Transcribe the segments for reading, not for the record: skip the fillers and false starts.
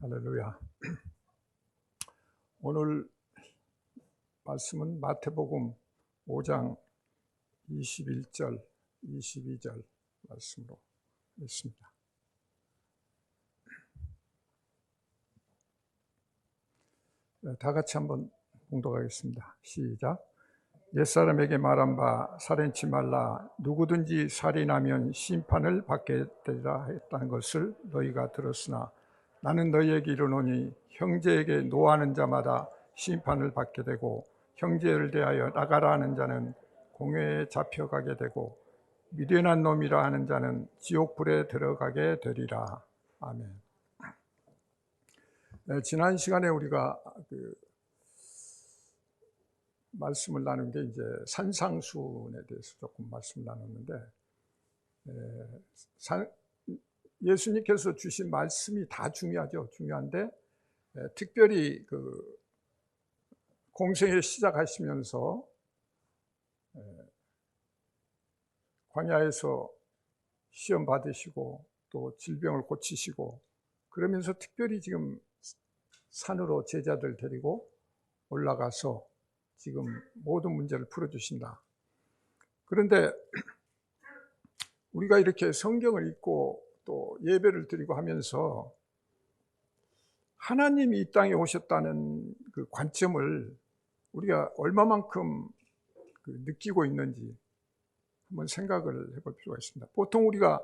할렐루야. 오늘 말씀은 마태복음 5장 21절, 22절 말씀으로 있습니다. 다 같이 한번 봉독하겠습니다. 시작. 옛사람에게 말한 바 살인치 말라. 누구든지 살인하면 심판을 받게 되리라 했다는 것을 너희가 들었으나 나는 너희에게 이르노니 형제에게 노하는 자마다 심판을 받게 되고 형제를 대하여 나가라 하는 자는 공회에 잡혀가게 되고 미련한 놈이라 하는 자는 지옥불에 들어가게 되리라. 아멘. 지난 시간에 우리가 말씀을 나눈 게 이제 산상수훈에 대해서 조금 말씀을 나눴는데, 예수님께서 주신 말씀이 다 중요하죠. 중요한데 특별히 공생을 시작하시면서 광야에서 시험 받으시고 또 질병을 고치시고 그러면서 특별히 지금 산으로 제자들 데리고 올라가서 지금 모든 문제를 풀어주신다. 그런데 우리가 이렇게 성경을 읽고 또 예배를 드리고 하면서 하나님이 이 땅에 오셨다는 그 관점을 우리가 얼마만큼 느끼고 있는지 한번 생각을 해볼 필요가 있습니다. 보통 우리가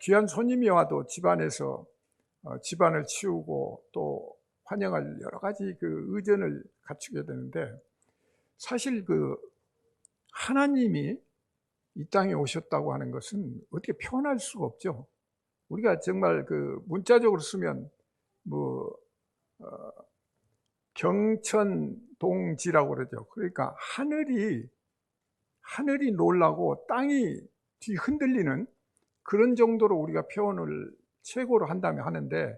귀한 손님이 와도 집안에서 집안을 치우고 또 환영할 여러 가지 의전을 갖추게 되는데, 사실 하나님이 이 땅에 오셨다고 하는 것은 어떻게 표현할 수가 없죠. 우리가 정말 문자적으로 쓰면 경천동지라고 그러죠. 그러니까 하늘이 놀라고 땅이 뒤흔들리는 그런 정도로 우리가 표현을 최고로 한다면 하는데,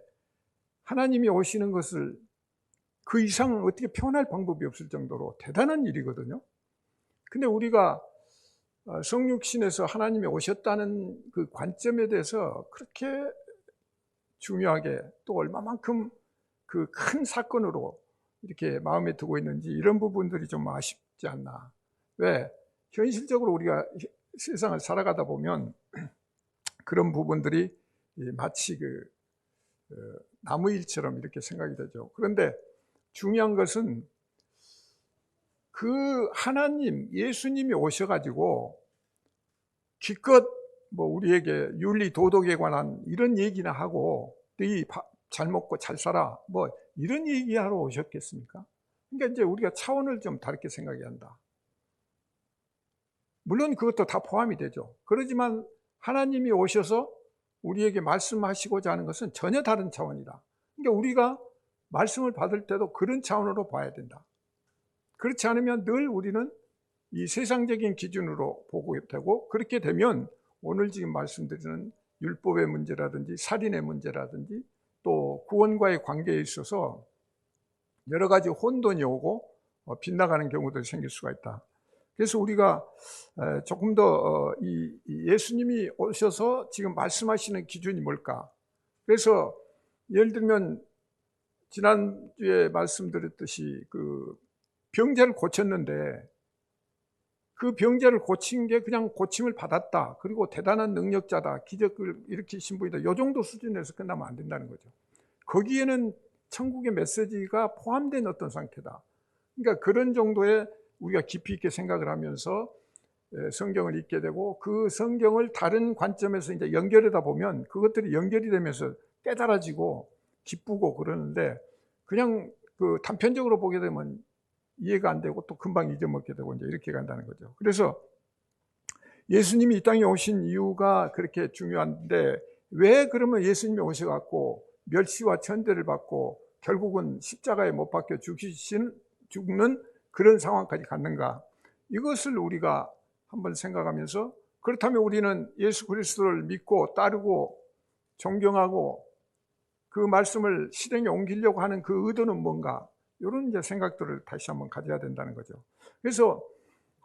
하나님이 오시는 것을 그 이상 어떻게 표현할 방법이 없을 정도로 대단한 일이거든요. 근데 우리가 성육신에서 하나님이 오셨다는 그 관점에 대해서 그렇게 중요하게 또 얼마만큼 그 큰 사건으로 이렇게 마음에 두고 있는지, 이런 부분들이 좀 아쉽지 않나. 왜? 현실적으로 우리가 세상을 살아가다 보면 그런 부분들이 마치 나무 일처럼 이렇게 생각이 되죠. 그런데 중요한 것은 하나님, 예수님이 오셔가지고 기껏 우리에게 윤리 도덕에 관한 이런 얘기나 하고 너희 잘 먹고 잘 살아 이런 얘기하러 오셨겠습니까? 그러니까 이제 우리가 차원을 좀 다르게 생각해야 한다. 물론 그것도 다 포함이 되죠. 그렇지만 하나님이 오셔서 우리에게 말씀하시고자 하는 것은 전혀 다른 차원이다. 그러니까 우리가 말씀을 받을 때도 그런 차원으로 봐야 된다. 그렇지 않으면 늘 우리는 이 세상적인 기준으로 보고 되고, 그렇게 되면 오늘 지금 말씀드리는 율법의 문제라든지 살인의 문제라든지 또 구원과의 관계에 있어서 여러 가지 혼돈이 오고 빗나가는 경우도 생길 수가 있다. 그래서 우리가 조금 더 예수님이 오셔서 지금 말씀하시는 기준이 뭘까? 그래서 예를 들면 지난주에 말씀드렸듯이 병자를 고쳤는데 그 병자를 고친 게 그냥 고침을 받았다, 그리고 대단한 능력자다, 기적을 일으키신 분이다, 이 정도 수준에서 끝나면 안 된다는 거죠. 거기에는 천국의 메시지가 포함된 어떤 상태다. 그러니까 그런 정도의 우리가 깊이 있게 생각을 하면서 성경을 읽게 되고, 그 성경을 다른 관점에서 이제 연결하다 보면 그것들이 연결이 되면서 깨달아지고 기쁘고 그러는데, 그냥 단편적으로 보게 되면 이해가 안 되고 또 금방 잊어먹게 되고 이제 이렇게 간다는 거죠. 그래서 예수님이 이 땅에 오신 이유가 그렇게 중요한데, 왜 그러면 예수님이 오셔갖고 멸시와 천대를 받고 결국은 십자가에 못 박혀 죽는 그런 상황까지 갔는가? 이것을 우리가 한번 생각하면서, 그렇다면 우리는 예수 그리스도를 믿고 따르고 존경하고 그 말씀을 실행에 옮기려고 하는 그 의도는 뭔가? 이런 이제 생각들을 다시 한번 가져야 된다는 거죠. 그래서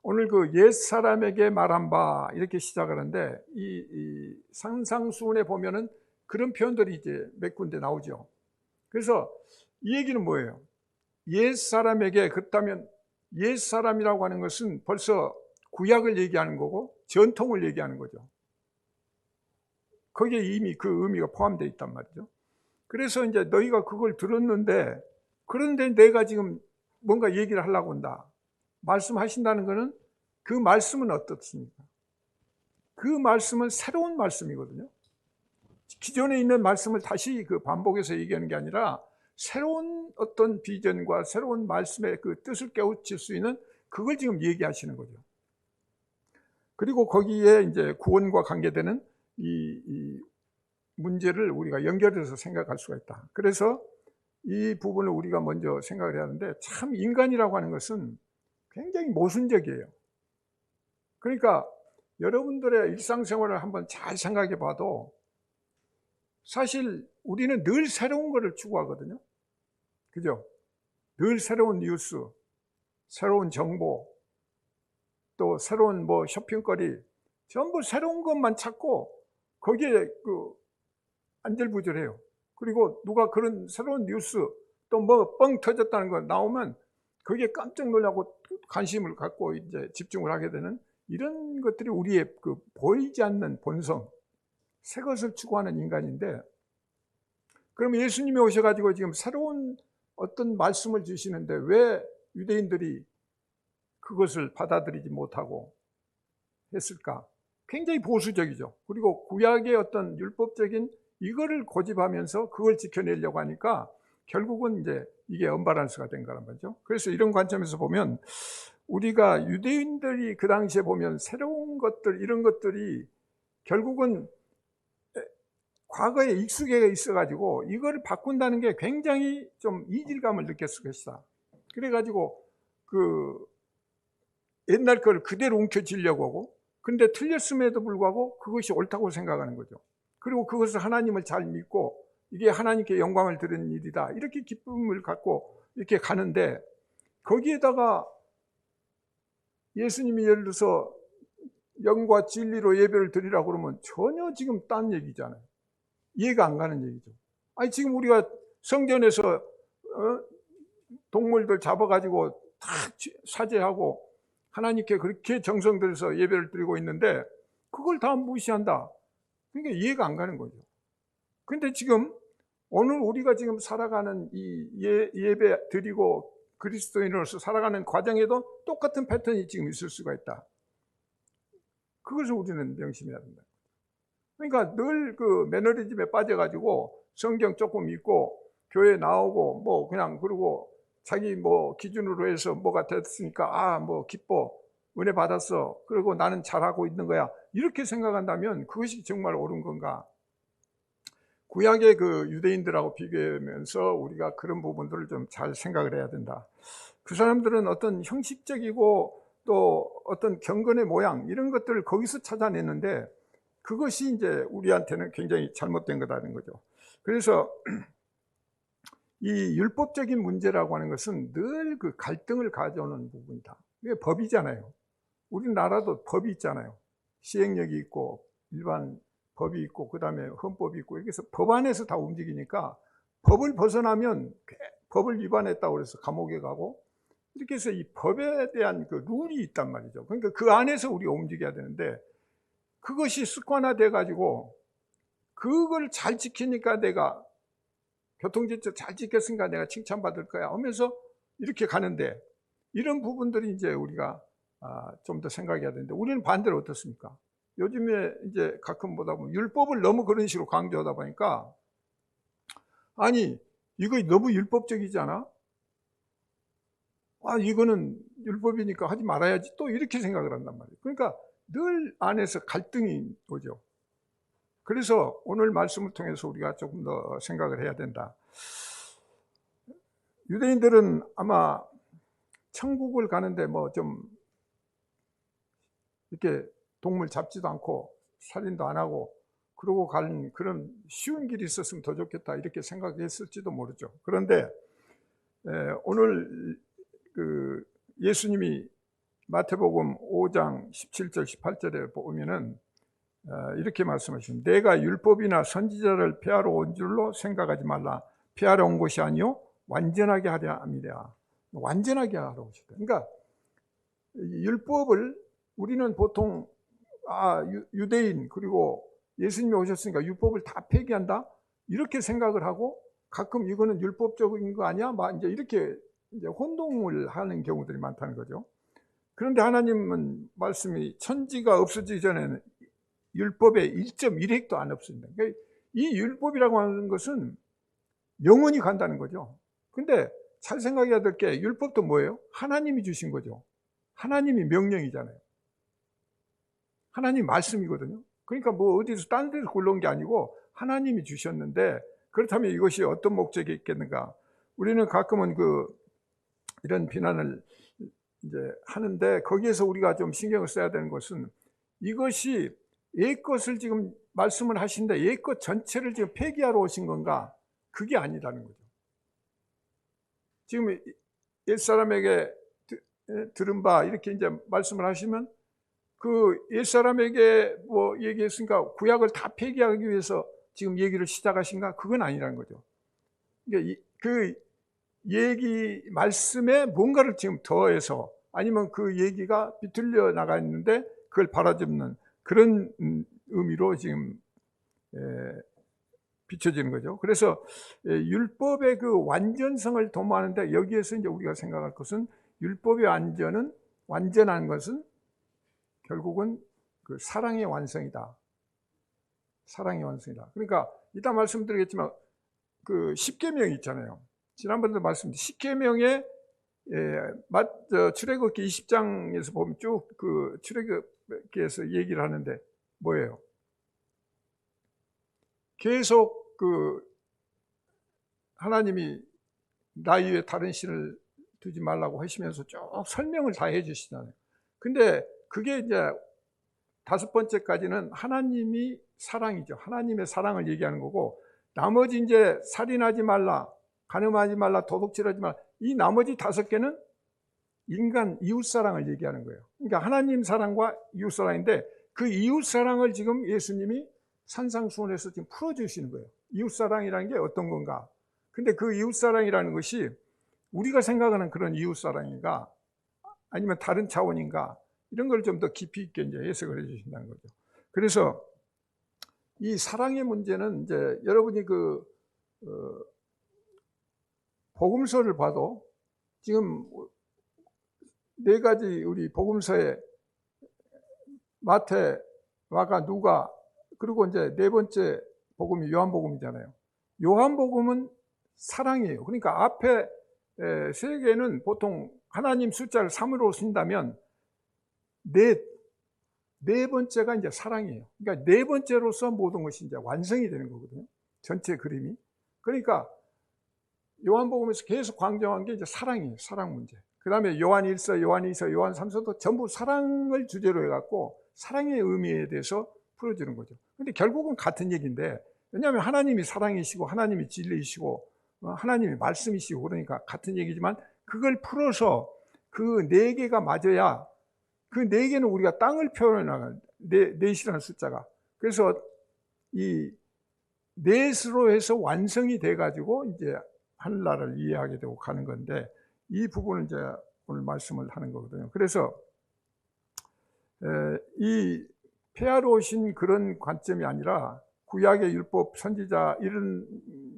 오늘 옛사람에게 말한 바 이렇게 시작하는데, 이 산상수훈에 보면은 그런 표현들이 이제 몇 군데 나오죠. 그래서 이 얘기는 뭐예요? 옛사람에게, 그렇다면 옛사람이라고 하는 것은 벌써 구약을 얘기하는 거고 전통을 얘기하는 거죠. 거기에 이미 그 의미가 포함되어 있단 말이죠. 그래서 이제 너희가 그걸 들었는데, 그런데 내가 지금 뭔가 얘기를 하려고 한다, 말씀하신다는 것은 그 말씀은 어떻습니까? 그 말씀은 새로운 말씀이거든요. 기존에 있는 말씀을 다시 그 반복해서 얘기하는 게 아니라 새로운 어떤 비전과 새로운 말씀의 그 뜻을 깨우칠 수 있는 그걸 지금 얘기하시는 거죠. 그리고 거기에 이제 구원과 관계되는 이 문제를 우리가 연결해서 생각할 수가 있다. 그래서 이 부분을 우리가 먼저 생각을 해야 하는데, 참 인간이라고 하는 것은 굉장히 모순적이에요. 그러니까 여러분들의 일상생활을 한번 잘 생각해 봐도 사실 우리는 늘 새로운 것을 추구하거든요. 그죠? 늘 새로운 뉴스, 새로운 정보, 또 새로운 뭐 쇼핑거리, 전부 새로운 것만 찾고 거기에 안절부절해요. 그리고 누가 그런 새로운 뉴스, 또 뭐 뻥 터졌다는 거 나오면 거기에 깜짝 놀라고 관심을 갖고 이제 집중을 하게 되는, 이런 것들이 우리의 그 보이지 않는 본성, 새 것을 추구하는 인간인데, 그럼 예수님이 오셔가지고 지금 새로운 어떤 말씀을 주시는데 왜 유대인들이 그것을 받아들이지 못하고 했을까? 굉장히 보수적이죠. 그리고 구약의 어떤 율법적인 이거를 고집하면서 그걸 지켜내려고 하니까 결국은 이제 이게 언밸런스가 된 거란 말이죠. 그래서 이런 관점에서 보면 우리가 유대인들이 그 당시에 보면 새로운 것들, 이런 것들이 결국은 과거에 익숙해 있어가지고 이걸 바꾼다는 게 굉장히 좀 이질감을 느꼈을 것이다. 그래가지고 그 옛날 걸 그대로 움켜쥐려고 하고, 근데 틀렸음에도 불구하고 그것이 옳다고 생각하는 거죠. 그리고 그것을 하나님을 잘 믿고 이게 하나님께 영광을 드리는 일이다, 이렇게 기쁨을 갖고 이렇게 가는데, 거기에다가 예수님이 예를 들어서 영과 진리로 예배를 드리라고 그러면 전혀 지금 딴 얘기잖아요. 이해가 안 가는 얘기죠. 아니 지금 우리가 성전에서 동물들 잡아가지고 다 사죄하고 하나님께 그렇게 정성 들여서 예배를 드리고 있는데 그걸 다 무시한다. 그러니까 이해가 안 가는 거죠. 근데 지금 오늘 우리가 지금 살아가는 이 예배 드리고 그리스도인으로서 살아가는 과정에도 똑같은 패턴이 지금 있을 수가 있다. 그것을 우리는 명심해야 된다. 그러니까 늘 그 매너리즘에 빠져가지고 성경 조금 읽고 교회 나오고 뭐 그냥, 그러고 자기 뭐 기준으로 해서 뭐가 됐으니까 뭐 기뻐, 은혜 받았어, 그리고 나는 잘하고 있는 거야, 이렇게 생각한다면 그것이 정말 옳은 건가? 구약의 그 유대인들하고 비교하면서 우리가 그런 부분들을 좀 잘 생각을 해야 된다. 그 사람들은 어떤 형식적이고 또 어떤 경건의 모양, 이런 것들을 거기서 찾아냈는데 그것이 이제 우리한테는 굉장히 잘못된 거다는 거죠. 그래서 이 율법적인 문제라고 하는 것은 늘 그 갈등을 가져오는 부분이다. 이게 법이잖아요. 우리나라도 법이 있잖아요. 시행령이 있고 일반 법이 있고 그다음에 헌법이 있고, 이렇게 해서 법 안에서 다 움직이니까 법을 벗어나면 법을 위반했다고 해서 감옥에 가고, 이렇게 해서 이 법에 대한 그 룰이 있단 말이죠. 그러니까 그 안에서 우리가 움직여야 되는데 그것이 습관화돼 가지고 그걸 잘 지키니까 내가 교통질서 잘 지켰으니까 내가 칭찬받을 거야 하면서 이렇게 가는데, 이런 부분들이 이제 우리가 좀 더 생각해야 되는데, 우리는 반대로 어떻습니까? 요즘에 이제 가끔 보다 보면 율법을 너무 그런 식으로 강조하다 보니까, 아니 이거 너무 율법적이지 않아? 이거는 율법이니까 하지 말아야지, 또 이렇게 생각을 한단 말이에요. 그러니까 늘 안에서 갈등이 오죠. 그래서 오늘 말씀을 통해서 우리가 조금 더 생각을 해야 된다. 유대인들은 아마 천국을 가는데 뭐 좀 이렇게 동물 잡지도 않고 살인도 안 하고 그러고 가는 그런 쉬운 길이 있었으면 더 좋겠다, 이렇게 생각했을지도 모르죠. 그런데 오늘 그 예수님이 마태복음 5장 17절 18절에 보면은 이렇게 말씀하십니다. 내가 율법이나 선지자를 폐하러 온 줄로 생각하지 말라. 폐하러 온 것이 아니요 완전하게 하려 함이라. 완전하게 하러 오셨다. 그러니까 율법을 우리는 보통 유대인 그리고 예수님이 오셨으니까 율법을 다 폐기한다 이렇게 생각을 하고, 가끔 이거는 율법적인 거 아니야? 막 이제 이렇게 이제 혼동을 하는 경우들이 많다는 거죠. 그런데 하나님은 말씀이 천지가 없어지기 전에는 율법에 1.1획도 안 없습니다. 그러니까 이 율법이라고 하는 것은 영원히 간다는 거죠. 근데 잘 생각해야 될 게, 율법도 뭐예요? 하나님이 주신 거죠. 하나님이 명령이잖아요. 하나님 말씀이거든요. 그러니까 뭐 어디서 딴 데서 굴러온 게 아니고 하나님이 주셨는데, 그렇다면 이것이 어떤 목적이 있겠는가? 우리는 가끔은 이런 비난을 이제 하는데, 거기에서 우리가 좀 신경을 써야 되는 것은, 이것이 옛것을 지금 말씀을 하신데 옛것 전체를 지금 폐기하러 오신 건가? 그게 아니라는 거죠. 지금 옛사람에게 들은 바 이렇게 이제 말씀을 하시면, 그 옛사람에게 뭐 얘기했으니까 구약을 다 폐기하기 위해서 지금 얘기를 시작하신가? 그건 아니라는 거죠. 그러니까 그 얘기 말씀에 뭔가를 지금 더해서, 아니면 그 얘기가 비틀려 나가 있는데 그걸 바라잡는 그런 의미로 지금 비춰지는 거죠. 그래서 율법의 그 완전성을 도모하는데, 여기에서 이제 우리가 생각할 것은, 율법의 완전한 것은 결국은 그 사랑의 완성이다. 사랑의 완성이다. 그러니까 이따 말씀드리겠지만, 그 십계명이 있잖아요. 지난번에도 말씀드린 십계명에 출애굽기 20장에서 보면 쭉 그 출애굽기에서 얘기를 하는데 뭐예요? 계속 그 하나님이 나 이외에 다른 신을 두지 말라고 하시면서 쭉 설명을 다 해주시잖아요. 근데 그게 이제 5번째까지는 하나님이 사랑이죠. 하나님의 사랑을 얘기하는 거고, 나머지 이제 살인하지 말라, 간음하지 말라, 도둑질하지 말라, 이 나머지 5개는 인간 이웃사랑을 얘기하는 거예요. 그러니까 하나님 사랑과 이웃사랑인데, 그 이웃사랑을 지금 예수님이 산상수훈에서 지금 풀어주시는 거예요. 이웃사랑이라는 게 어떤 건가? 근데 그 이웃사랑이라는 것이 우리가 생각하는 그런 이웃사랑인가, 아니면 다른 차원인가, 이런 걸 좀 더 깊이 있게 이제 해석을 해주신다는 거죠. 그래서 이 사랑의 문제는 이제 여러분이 복음서를 봐도 지금 4가지 우리 복음서에 마태, 마가, 누가, 그리고 이제 4번째 복음이 요한복음이잖아요. 요한복음은 사랑이에요. 그러니까 앞에 3개는 보통 하나님 숫자를 3으로 쓴다면 네 번째가 이제 사랑이에요. 그러니까 4번째로서 모든 것이 이제 완성이 되는 거거든요. 전체 그림이. 그러니까 요한복음에서 계속 강조한 게 이제 사랑이에요. 사랑 문제. 그 다음에 요한 1서, 요한 2서, 요한 3서도 전부 사랑을 주제로 해갖고 사랑의 의미에 대해서 풀어주는 거죠. 근데 결국은 같은 얘기인데, 왜냐하면 하나님이 사랑이시고 하나님이 진리이시고 하나님이 말씀이시고, 그러니까 같은 얘기지만, 그걸 풀어서 그 4개가 맞아야, 그 4개는 우리가 땅을 표현하는 넷이라는 숫자가, 그래서 이 넷으로 해서 완성이 돼가지고 이제 하늘나라를 이해하게 되고 가는 건데, 이 부분을 이제 오늘 말씀을 하는 거거든요. 그래서 이 폐하러 오신 그런 관점이 아니라, 구약의 율법, 선지자 이런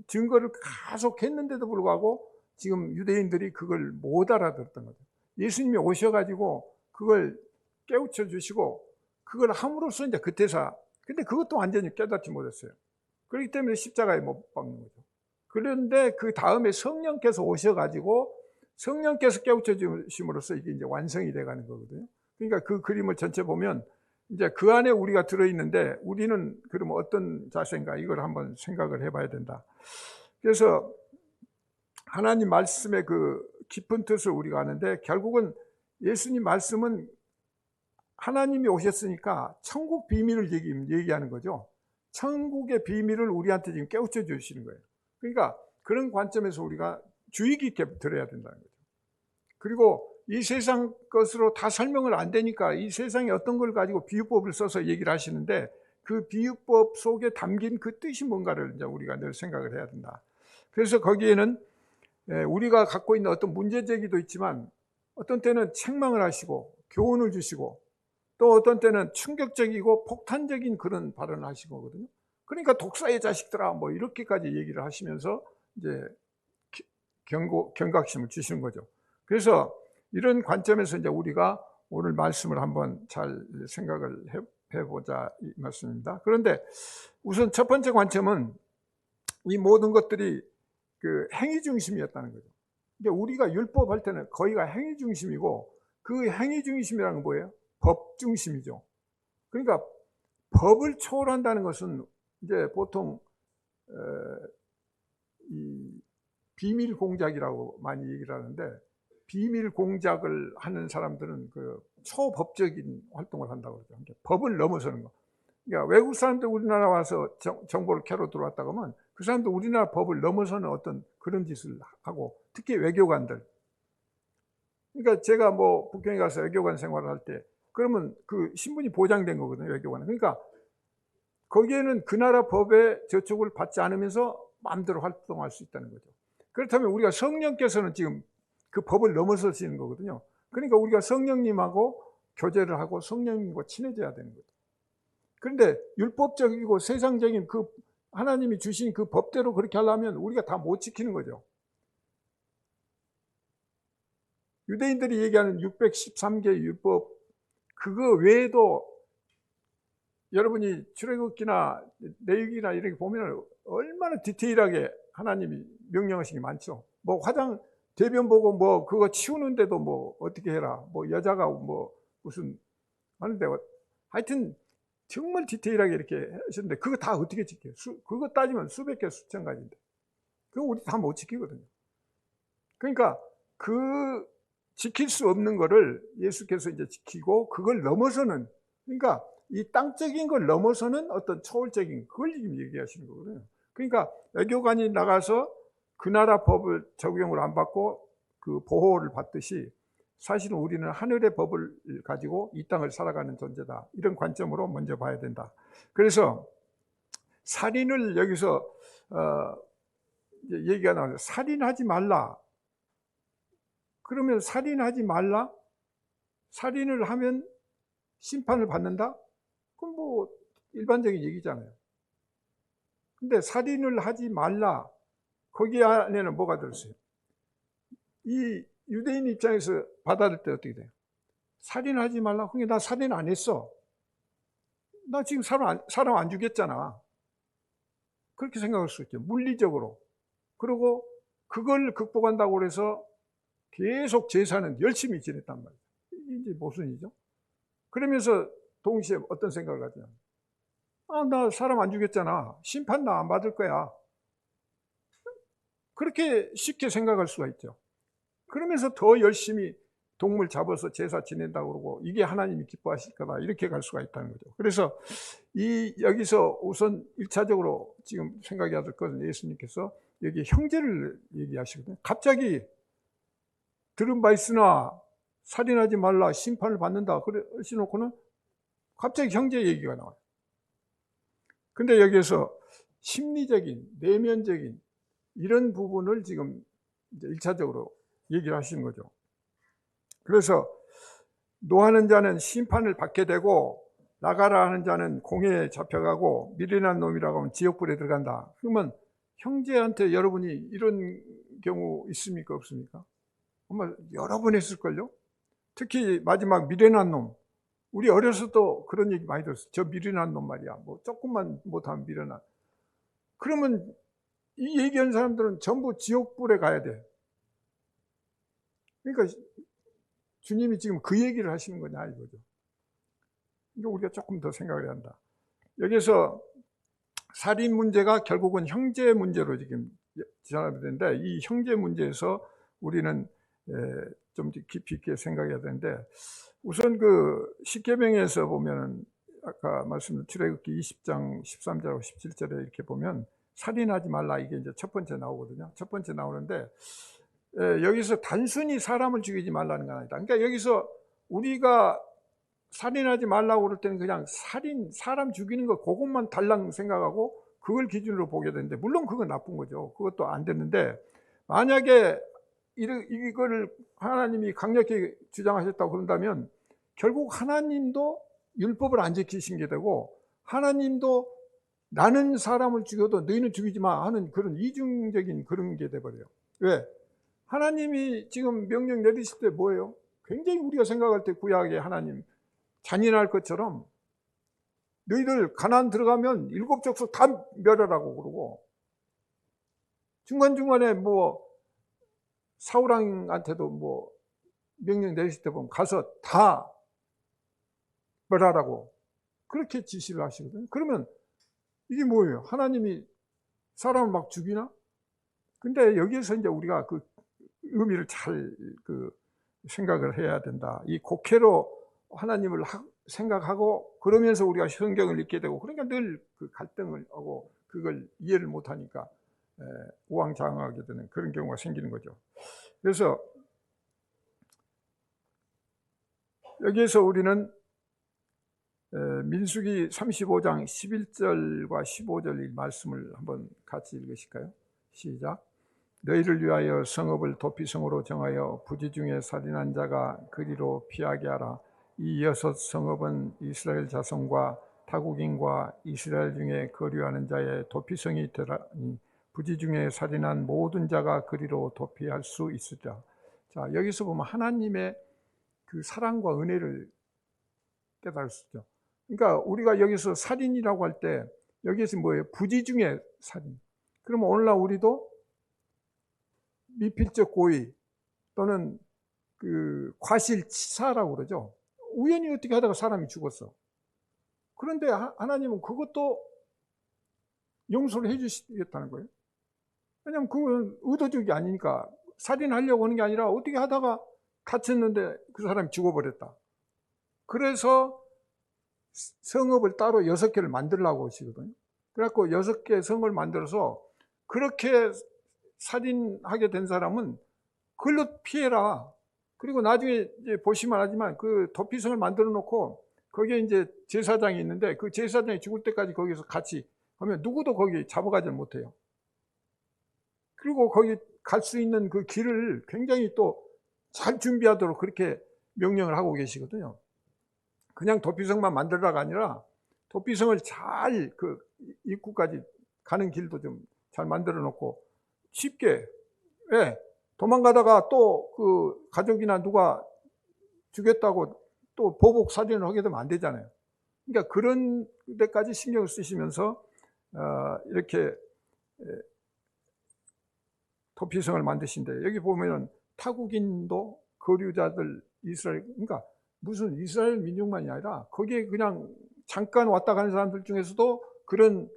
증거를 계속 했는데도 불구하고 지금 유대인들이 그걸 못 알아들었던 거죠. 예수님이 오셔가지고 그걸 깨우쳐 주시고 그걸 함으로써 이제 그때서, 근데 그것도 완전히 깨닫지 못했어요. 그렇기 때문에 십자가에 못 박는 거죠. 그런데 그 다음에 성령께서 오셔가지고 성령께서 깨우쳐 주심으로써 이게 이제 완성이 돼가는 거거든요. 그러니까 그 그림을 전체 보면 이제 그 안에 우리가 들어있는데, 우리는 그러면 어떤 자세인가, 이걸 한번 생각을 해봐야 된다. 그래서 하나님 말씀의 그 깊은 뜻을 우리가 아는데, 결국은 예수님 말씀은 하나님이 오셨으니까 천국 비밀을 얘기하는 거죠. 천국의 비밀을 우리한테 지금 깨우쳐 주시는 거예요. 그러니까 그런 관점에서 우리가 주의 깊게 들어야 된다는 거죠. 그리고 이 세상 것으로 다 설명을 안 되니까 이 세상에 어떤 걸 가지고 비유법을 써서 얘기를 하시는데, 그 비유법 속에 담긴 그 뜻이 뭔가를 이제 우리가 늘 생각을 해야 된다. 그래서 거기에는 우리가 갖고 있는 어떤 문제제기도 있지만 어떤 때는 책망을 하시고 교훈을 주시고 또 어떤 때는 충격적이고 폭탄적인 그런 발언을 하신 거거든요. 그러니까 독사의 자식들아 뭐 이렇게까지 얘기를 하시면서 이제 경각심을 주시는 거죠. 그래서 이런 관점에서 이제 우리가 오늘 말씀을 한번 잘 생각을 해보자 이 말씀입니다. 그런데 우선 첫 번째 관점은 이 모든 것들이 그 행위 중심이었다는 거죠. 그러니까 우리가 율법 할 때는 거의가 행위 중심이고 그 행위 중심이라는 건 뭐예요? 법 중심이죠. 그러니까 법을 초월한다는 것은 이제 보통 이 비밀 공작이라고 많이 얘기를 하는데 비밀 공작을 하는 사람들은 그 초법적인 활동을 한다고 그러죠. 그러니까 법을 넘어서는 거. 그러니까 외국 사람들 우리나라 와서 정보를 캐러 들어왔다고 하면 그 사람도 우리나라 법을 넘어서는 어떤 그런 짓을 하고 특히 외교관들. 그러니까 제가 뭐 북경에 가서 외교관 생활을 할 때 그러면 그 신분이 보장된 거거든요, 외교관은. 그러니까 거기에는 그 나라 법에 저촉을 받지 않으면서 마음대로 활동할 수 있다는 거죠. 그렇다면 우리가 성령께서는 지금 그 법을 넘어서시는 거거든요. 그러니까 우리가 성령님하고 교제를 하고 성령님과 친해져야 되는 거죠. 그런데 율법적이고 세상적인 그 하나님이 주신 그 법대로 그렇게 하려면 우리가 다 못 지키는 거죠. 유대인들이 얘기하는 613개 율법 그거 외에도 여러분이 출애굽기나 레위기나 이렇게 보면 얼마나 디테일하게 하나님이 명령하신 게 많죠. 뭐 화장 대변 보고 뭐 그거 치우는데도 뭐 어떻게 해라. 뭐 여자가 뭐 무슨 하는데 하여튼 정말 디테일하게 이렇게 하셨는데 그거 다 어떻게 지켜요? 그거 따지면 수백 개 수천 가지인데 그거 우리 다 못 지키거든요. 그러니까 그 지킬 수 없는 거를 예수께서 이제 지키고 그걸 넘어서는 그러니까 이 땅적인 걸 넘어서는 어떤 초월적인 그걸 지금 얘기하시는 거거든요. 그러니까 외교관이 나가서 그 나라 법을 적용을 안 받고 그 보호를 받듯이 사실은 우리는 하늘의 법을 가지고 이 땅을 살아가는 존재다. 이런 관점으로 먼저 봐야 된다. 그래서 살인을 여기서 얘기가 나와요. 살인하지 말라. 그러면 살인하지 말라? 살인을 하면 심판을 받는다? 그건 뭐 일반적인 얘기잖아요. 근데 살인을 하지 말라. 거기 안에는 뭐가 들었어요? 이 유대인 입장에서 받아들일 때 어떻게 돼요? 살인하지 말라. 그게 나 살인 안 했어. 나 지금 사람 안 죽였잖아. 그렇게 생각할 수 있죠. 물리적으로. 그리고 그걸 극복한다고 해서 계속 제사는 열심히 지냈단 말이에요. 이게 무슨 일이죠? 그러면서 동시에 어떤 생각을 하냐. 나 사람 안 죽였잖아. 심판 나 안 받을 거야. 그렇게 쉽게 생각할 수가 있죠. 그러면서 더 열심히 동물 잡아서 제사 지낸다고 그러고 이게 하나님이 기뻐하실 거다. 이렇게 갈 수가 있다는 거죠. 그래서 여기서 우선 1차적으로 지금 생각해야 될 것은 예수님께서 여기 형제를 얘기하시거든요. 갑자기 들은 바 있으나 살인하지 말라 심판을 받는다 그러시놓고는 갑자기 형제 얘기가 나와요. 근데 여기에서 심리적인 내면적인 이런 부분을 지금 이제 1차적으로 얘기를 하시는 거죠. 그래서 노하는 자는 심판을 받게 되고 나가라 하는 자는 공회에 잡혀가고 미련한 놈이라고 하면 지옥불에 들어간다. 그러면 형제한테 여러분이 이런 경우 있습니까 없습니까? 정말 여러 번 했을걸요. 특히 마지막 미련한 놈. 우리 어렸을 때 그런 얘기 많이 들었어요. 저 미련한 놈 말이야. 뭐 조금만 못하면 미련한. 그러면 이 얘기하는 사람들은 전부 지옥불에 가야 돼. 그러니까 주님이 지금 그 얘기를 하시는 거냐 이거죠. 이거 우리가 조금 더 생각을 해야 한다. 여기서 살인 문제가 결국은 형제 문제로 지금 전환이 되는데 이 형제 문제에서 우리는 좀 깊이 있게 생각해야 되는데 우선 그 십계명에서 보면은 아까 말씀드린 출애굽기 20장 13절하고 17절에 이렇게 보면 살인하지 말라 이게 이제 첫 번째 나오거든요. 첫 번째 나오는데 여기서 단순히 사람을 죽이지 말라는 건 아니다. 그러니까 여기서 우리가 살인하지 말라고 그럴 때는 그냥 사람 죽이는 거 그것만 달랑 생각하고 그걸 기준으로 보게 되는데, 물론 그건 나쁜 거죠. 그것도 안 됐는데, 만약에 이거를 하나님이 강력히 주장하셨다고 그런다면 결국 하나님도 율법을 안 지키신 게 되고, 하나님도 나는 사람을 죽여도 너희는 죽이지 마 하는 그런 이중적인 그런 게 돼버려요. 왜? 하나님이 지금 명령 내리실 때 뭐예요? 굉장히 우리가 생각할 때 구약의 하나님 잔인할 것처럼 너희들 가나안 들어가면 7족속 다 멸하라고 그러고, 중간중간에 뭐 사울왕한테도 뭐 명령 내리실 때 보면 가서 다 멸하라고 그렇게 지시를 하시거든요. 그러면 이게 뭐예요? 하나님이 사람을 막 죽이나? 근데 여기에서 이제 우리가 그 의미를 잘 생각을 해야 된다. 이 곡해로 하나님을 생각하고 그러면서 우리가 성경을 읽게 되고, 그러니까 늘 그 갈등을 하고 그걸 이해를 못하니까 우왕좌왕하게 되는 그런 경우가 생기는 거죠. 그래서 여기에서 우리는 민수기 35장 11절과 15절 이 말씀을 한번 같이 읽으실까요? 시작. 너희를 위하여 성읍을 도피성으로 정하여 부지 중에 살인한 자가 그리로 피하게 하라. 이 6 성읍은 이스라엘 자손과 타국인과 이스라엘 중에 거류하는 자의 도피성이 되라니 부지 중에 살인한 모든 자가 그리로 도피할 수 있으리라. 자, 여기서 보면 하나님의 그 사랑과 은혜를 깨달을 수 있죠. 그러니까 우리가 여기서 살인이라고 할 때 여기에서 뭐예요? 부지 중에 살인. 그러면 오늘날 우리도 미필적 고의 또는 그 과실치사라고 그러죠. 우연히 어떻게 하다가 사람이 죽었어. 그런데 하나님은 그것도 용서를 해 주시겠다는 거예요. 왜냐하면 그건 의도적이 아니니까. 살인하려고 하는 게 아니라 어떻게 하다가 다쳤는데 그 사람이 죽어버렸다. 그래서 성읍을 따로 6개를 만들려고 하시거든요. 그래갖고 6개 성을 만들어서 그렇게 살인하게 된 사람은 그걸로 피해라. 그리고 나중에 이제 보시면 알지만 그 도피성을 만들어 놓고 거기에 이제 제사장이 있는데 그 제사장이 죽을 때까지 거기서 같이 하면 누구도 거기 잡아가지 못해요. 그리고 거기 갈 수 있는 그 길을 굉장히 또 잘 준비하도록 그렇게 명령을 하고 계시거든요. 그냥 도피성만 만들라가 아니라 도피성을 잘 그 입구까지 가는 길도 좀 잘 만들어 놓고 쉽게, 예, 도망가다가 또 그 가족이나 누가 죽였다고 또 보복 살인을 하게 되면 안 되잖아요. 그러니까 그런 데까지 신경을 쓰시면서 이렇게 도피성을 만드신데, 여기 보면은 타국인도 거류자들 이스라엘, 그러니까 무슨 이스라엘 민족만이 아니라 거기에 그냥 잠깐 왔다 가는 사람들 중에서도 그런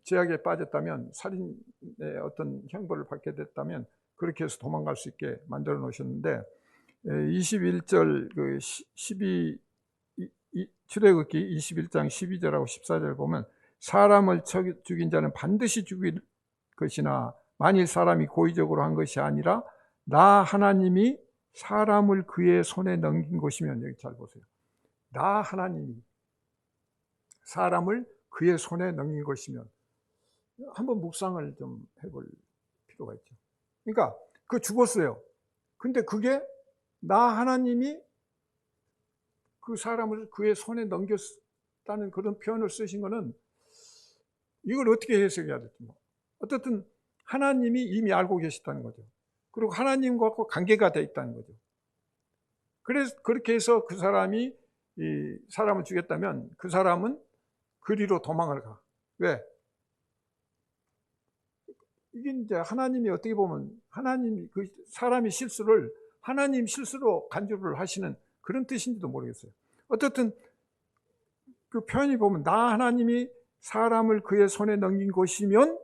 제약에 빠졌다면, 살인의 어떤 형벌을 받게 됐다면 그렇게 해서 도망갈 수 있게 만들어 놓으셨는데, 21절 그 12 출애굽기 21장 12절하고 14절 보면 사람을 죽인 자는 반드시 죽일 것이나 만일 사람이 고의적으로 한 것이 아니라 나 하나님이 사람을 그의 손에 넘긴 것이면, 여기 잘 보세요. 나 하나님이 사람을 그의 손에 넘긴 것이면, 한번 묵상을 좀 해볼 필요가 있죠. 그러니까 그 죽었어요. 근데 그게 나 하나님이 그 사람을 그의 손에 넘겼다는 그런 표현을 쓰신 거는 이걸 어떻게 해석해야 될지, 어쨌든 하나님이 이미 알고 계시다는 거죠. 그리고 하나님과 관계가 되어 있다는 거죠. 그래서 그렇게 해서 그 사람이 이 사람을 죽였다면 그 사람은 그리로 도망을 가. 왜? 이게 이제 하나님이 어떻게 보면 하나님이 그 사람이 실수를 하나님 실수로 간주를 하시는 그런 뜻인지도 모르겠어요. 어쨌든 그 표현이 보면 나 하나님이 사람을 그의 손에 넘긴 것이면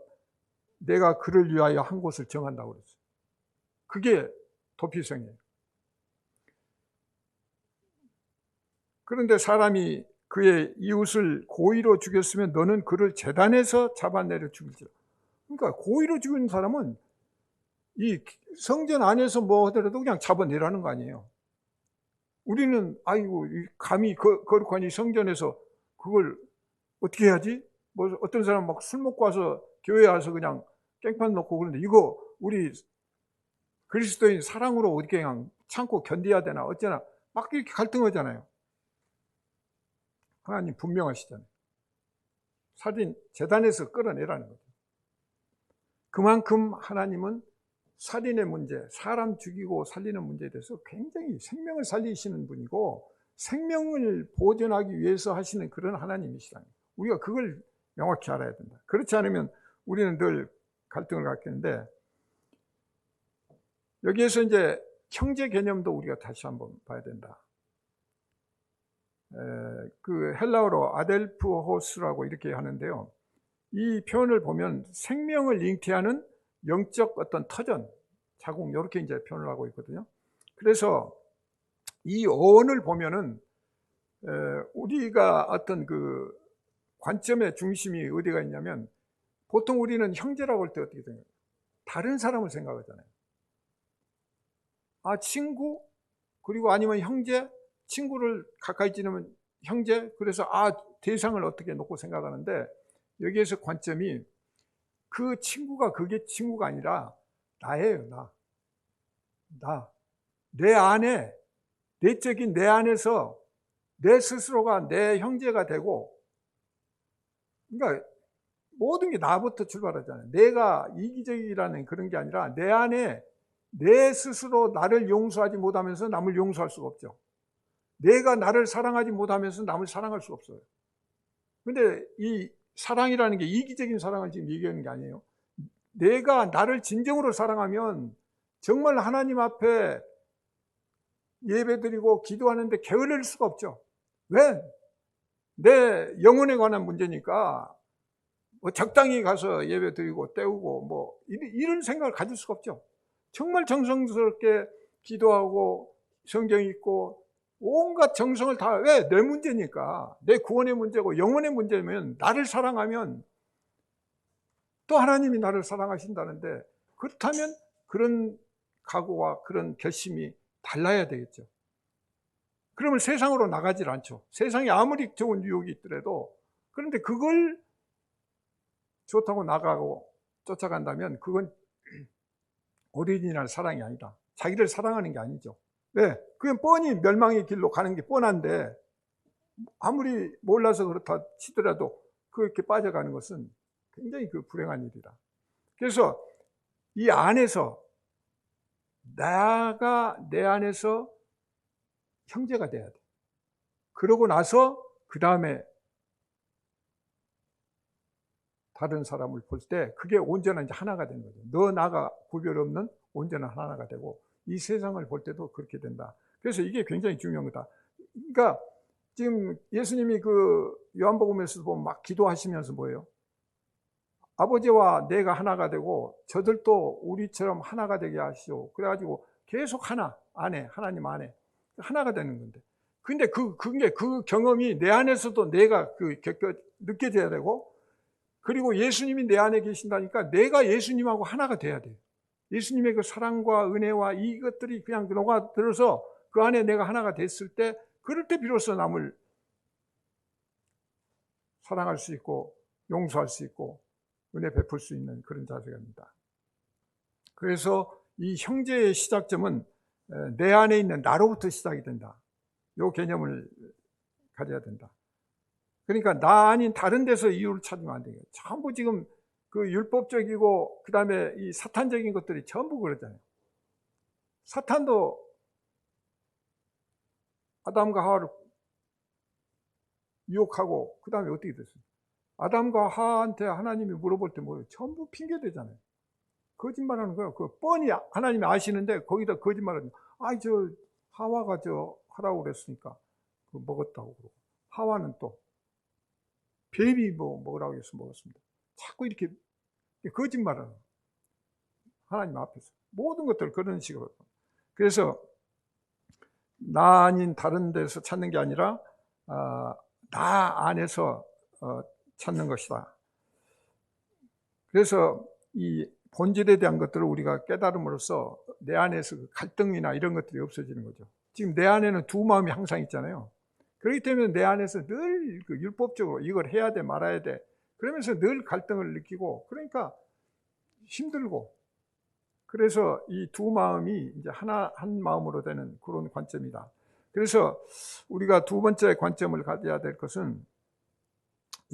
내가 그를 위하여 한 곳을 정한다고 그랬어요. 그게 도피성이에요. 그런데 사람이 그의 이웃을 고의로 죽였으면 너는 그를 제단에서 잡아내려 죽일지라. 그러니까 고의로 죽인 사람은 이 성전 안에서 뭐 하더라도 그냥 잡아내라는 거 아니에요. 우리는 아이고 감히 거룩한 이 성전에서 그걸 어떻게 해야지? 뭐 어떤 사람 막 술 먹고 와서 교회 와서 그냥 깽판 놓고 그러는데, 이거 우리 그리스도인 사랑으로 어떻게 그냥 참고 견뎌야 되나 어쩌나 막 이렇게 갈등하잖아요. 하나님 분명하시잖아요. 살인 재단에서 끌어내라는 거죠. 그만큼 하나님은 살인의 문제, 사람 죽이고 살리는 문제에 대해서 굉장히 생명을 살리시는 분이고 생명을 보존하기 위해서 하시는 그런 하나님이시다. 우리가 그걸 명확히 알아야 된다. 그렇지 않으면 우리는 늘 갈등을 갖겠는데, 여기에서 이제 형제 개념도 우리가 다시 한번 봐야 된다. 그 헬라어로 아델프호스라고 이렇게 하는데요. 이 표현을 보면 생명을 잉태하는 영적 어떤 터전, 자궁, 이렇게 이제 표현을 하고 있거든요. 그래서 이 어원을 보면은 우리가 어떤 그 관점의 중심이 어디가 있냐면, 보통 우리는 형제라고 할 때 어떻게 생각해요? 다른 사람을 생각하잖아요. 아, 친구, 그리고 아니면 형제, 친구를 가까이 지내면 형제, 그래서 대상을 어떻게 놓고 생각하는데, 여기에서 관점이 그 친구가 그게 친구가 아니라 나예요. 내 안에, 내적인 내 안에서 내 스스로가 내 형제가 되고, 그러니까 모든 게 나부터 출발하잖아요. 내가 이기적이라는 그런 게 아니라 내 안에 내 스스로 나를 용서하지 못하면서 남을 용서할 수가 없죠. 내가 나를 사랑하지 못하면서 남을 사랑할 수가 없어요. 근데 이 사랑이라는 게 이기적인 사랑을 지금 얘기하는 게 아니에요. 내가 나를 진정으로 사랑하면 정말 하나님 앞에 예배드리고 기도하는데 게을릴 수가 없죠. 왜? 내 영혼에 관한 문제니까 뭐 적당히 가서 예배드리고 때우고 뭐 이런 생각을 가질 수가 없죠. 정말 정성스럽게 기도하고 성경 읽고 온갖 정성을 다, 왜? 내 문제니까. 내 구원의 문제고 영혼의 문제면, 나를 사랑하면 또 하나님이 나를 사랑하신다는데, 그렇다면 그런 각오와 그런 결심이 달라야 되겠죠. 그러면 세상으로 나가질 않죠. 세상에 아무리 좋은 유혹이 있더라도. 그런데 그걸 좋다고 나가고 쫓아간다면 그건 오리지널 사랑이 아니다. 자기를 사랑하는 게 아니죠. 네, 그건 뻔히 멸망의 길로 가는 게 뻔한데, 아무리 몰라서 그렇다 치더라도 그렇게 빠져가는 것은 굉장히 그 불행한 일이다. 그래서 이 안에서 나가 내 안에서 형제가 돼야 돼. 그러고 나서 그 다음에 다른 사람을 볼 때 그게 온전한 이제 하나가 되는 거죠. 너 나가 구별 없는 온전한 하나가 되고, 이 세상을 볼 때도 그렇게 된다. 그래서 이게 굉장히 중요한 거다. 그러니까 지금 예수님이 그 요한복음에서 보면 막 기도하시면서 뭐예요? 아버지와 내가 하나가 되고 저들도 우리처럼 하나가 되게 하시오. 그래가지고 계속 하나 안에, 하나님 안에 하나가 되는 건데, 근데 그 경험이 내 안에서도 내가 느껴져야 되고, 그리고 예수님이 내 안에 계신다니까 내가 예수님하고 하나가 돼야 돼요. 예수님의 그 사랑과 은혜와 이것들이 그냥 녹아들어서 그 안에 내가 하나가 됐을 때, 그럴 때 비로소 남을 사랑할 수 있고 용서할 수 있고 은혜 베풀 수 있는 그런 자세가 됩니다. 그래서 이 형제의 시작점은 내 안에 있는 나로부터 시작이 된다. 이 개념을 가져야 된다. 그러니까 나 아닌 다른 데서 이유를 찾으면 안 돼요. 전부 지금 그 율법적이고 그 다음에 이 사탄적인 것들이 전부 그러잖아요. 사탄도 아담과 하와를 유혹하고 그 다음에 어떻게 됐어요? 아담과 하와한테 하나님이 물어볼 때 뭐예요? 전부 핑계대잖아요. 거짓말하는 거예요. 그 뻔히 하나님이 아시는데 거기다 거짓말하는 거예요. 저 하와가 하라고 그랬으니까 먹었다고 그러고, 하와는 또 뱀이 먹으라고 해서 먹었습니다. 자꾸 이렇게 거짓말하는 거예요. 하나님 앞에서 모든 것들을 그런 식으로. 그래서 나 아닌 다른 데서 찾는 게 아니라 나 안에서 찾는 것이다. 그래서 이 본질에 대한 것들을 우리가 깨달음으로써 내 안에서 그 갈등이나 이런 것들이 없어지는 거죠. 지금 내 안에는 두 마음이 항상 있잖아요. 그렇기 때문에 내 안에서 늘 그 율법적으로 이걸 해야 돼 말아야 돼, 그러면서 늘 갈등을 느끼고, 그러니까 힘들고, 그래서 이 두 마음이 이제 한 마음으로 되는 그런 관점이다. 그래서 우리가 두 번째 관점을 가져야 될 것은,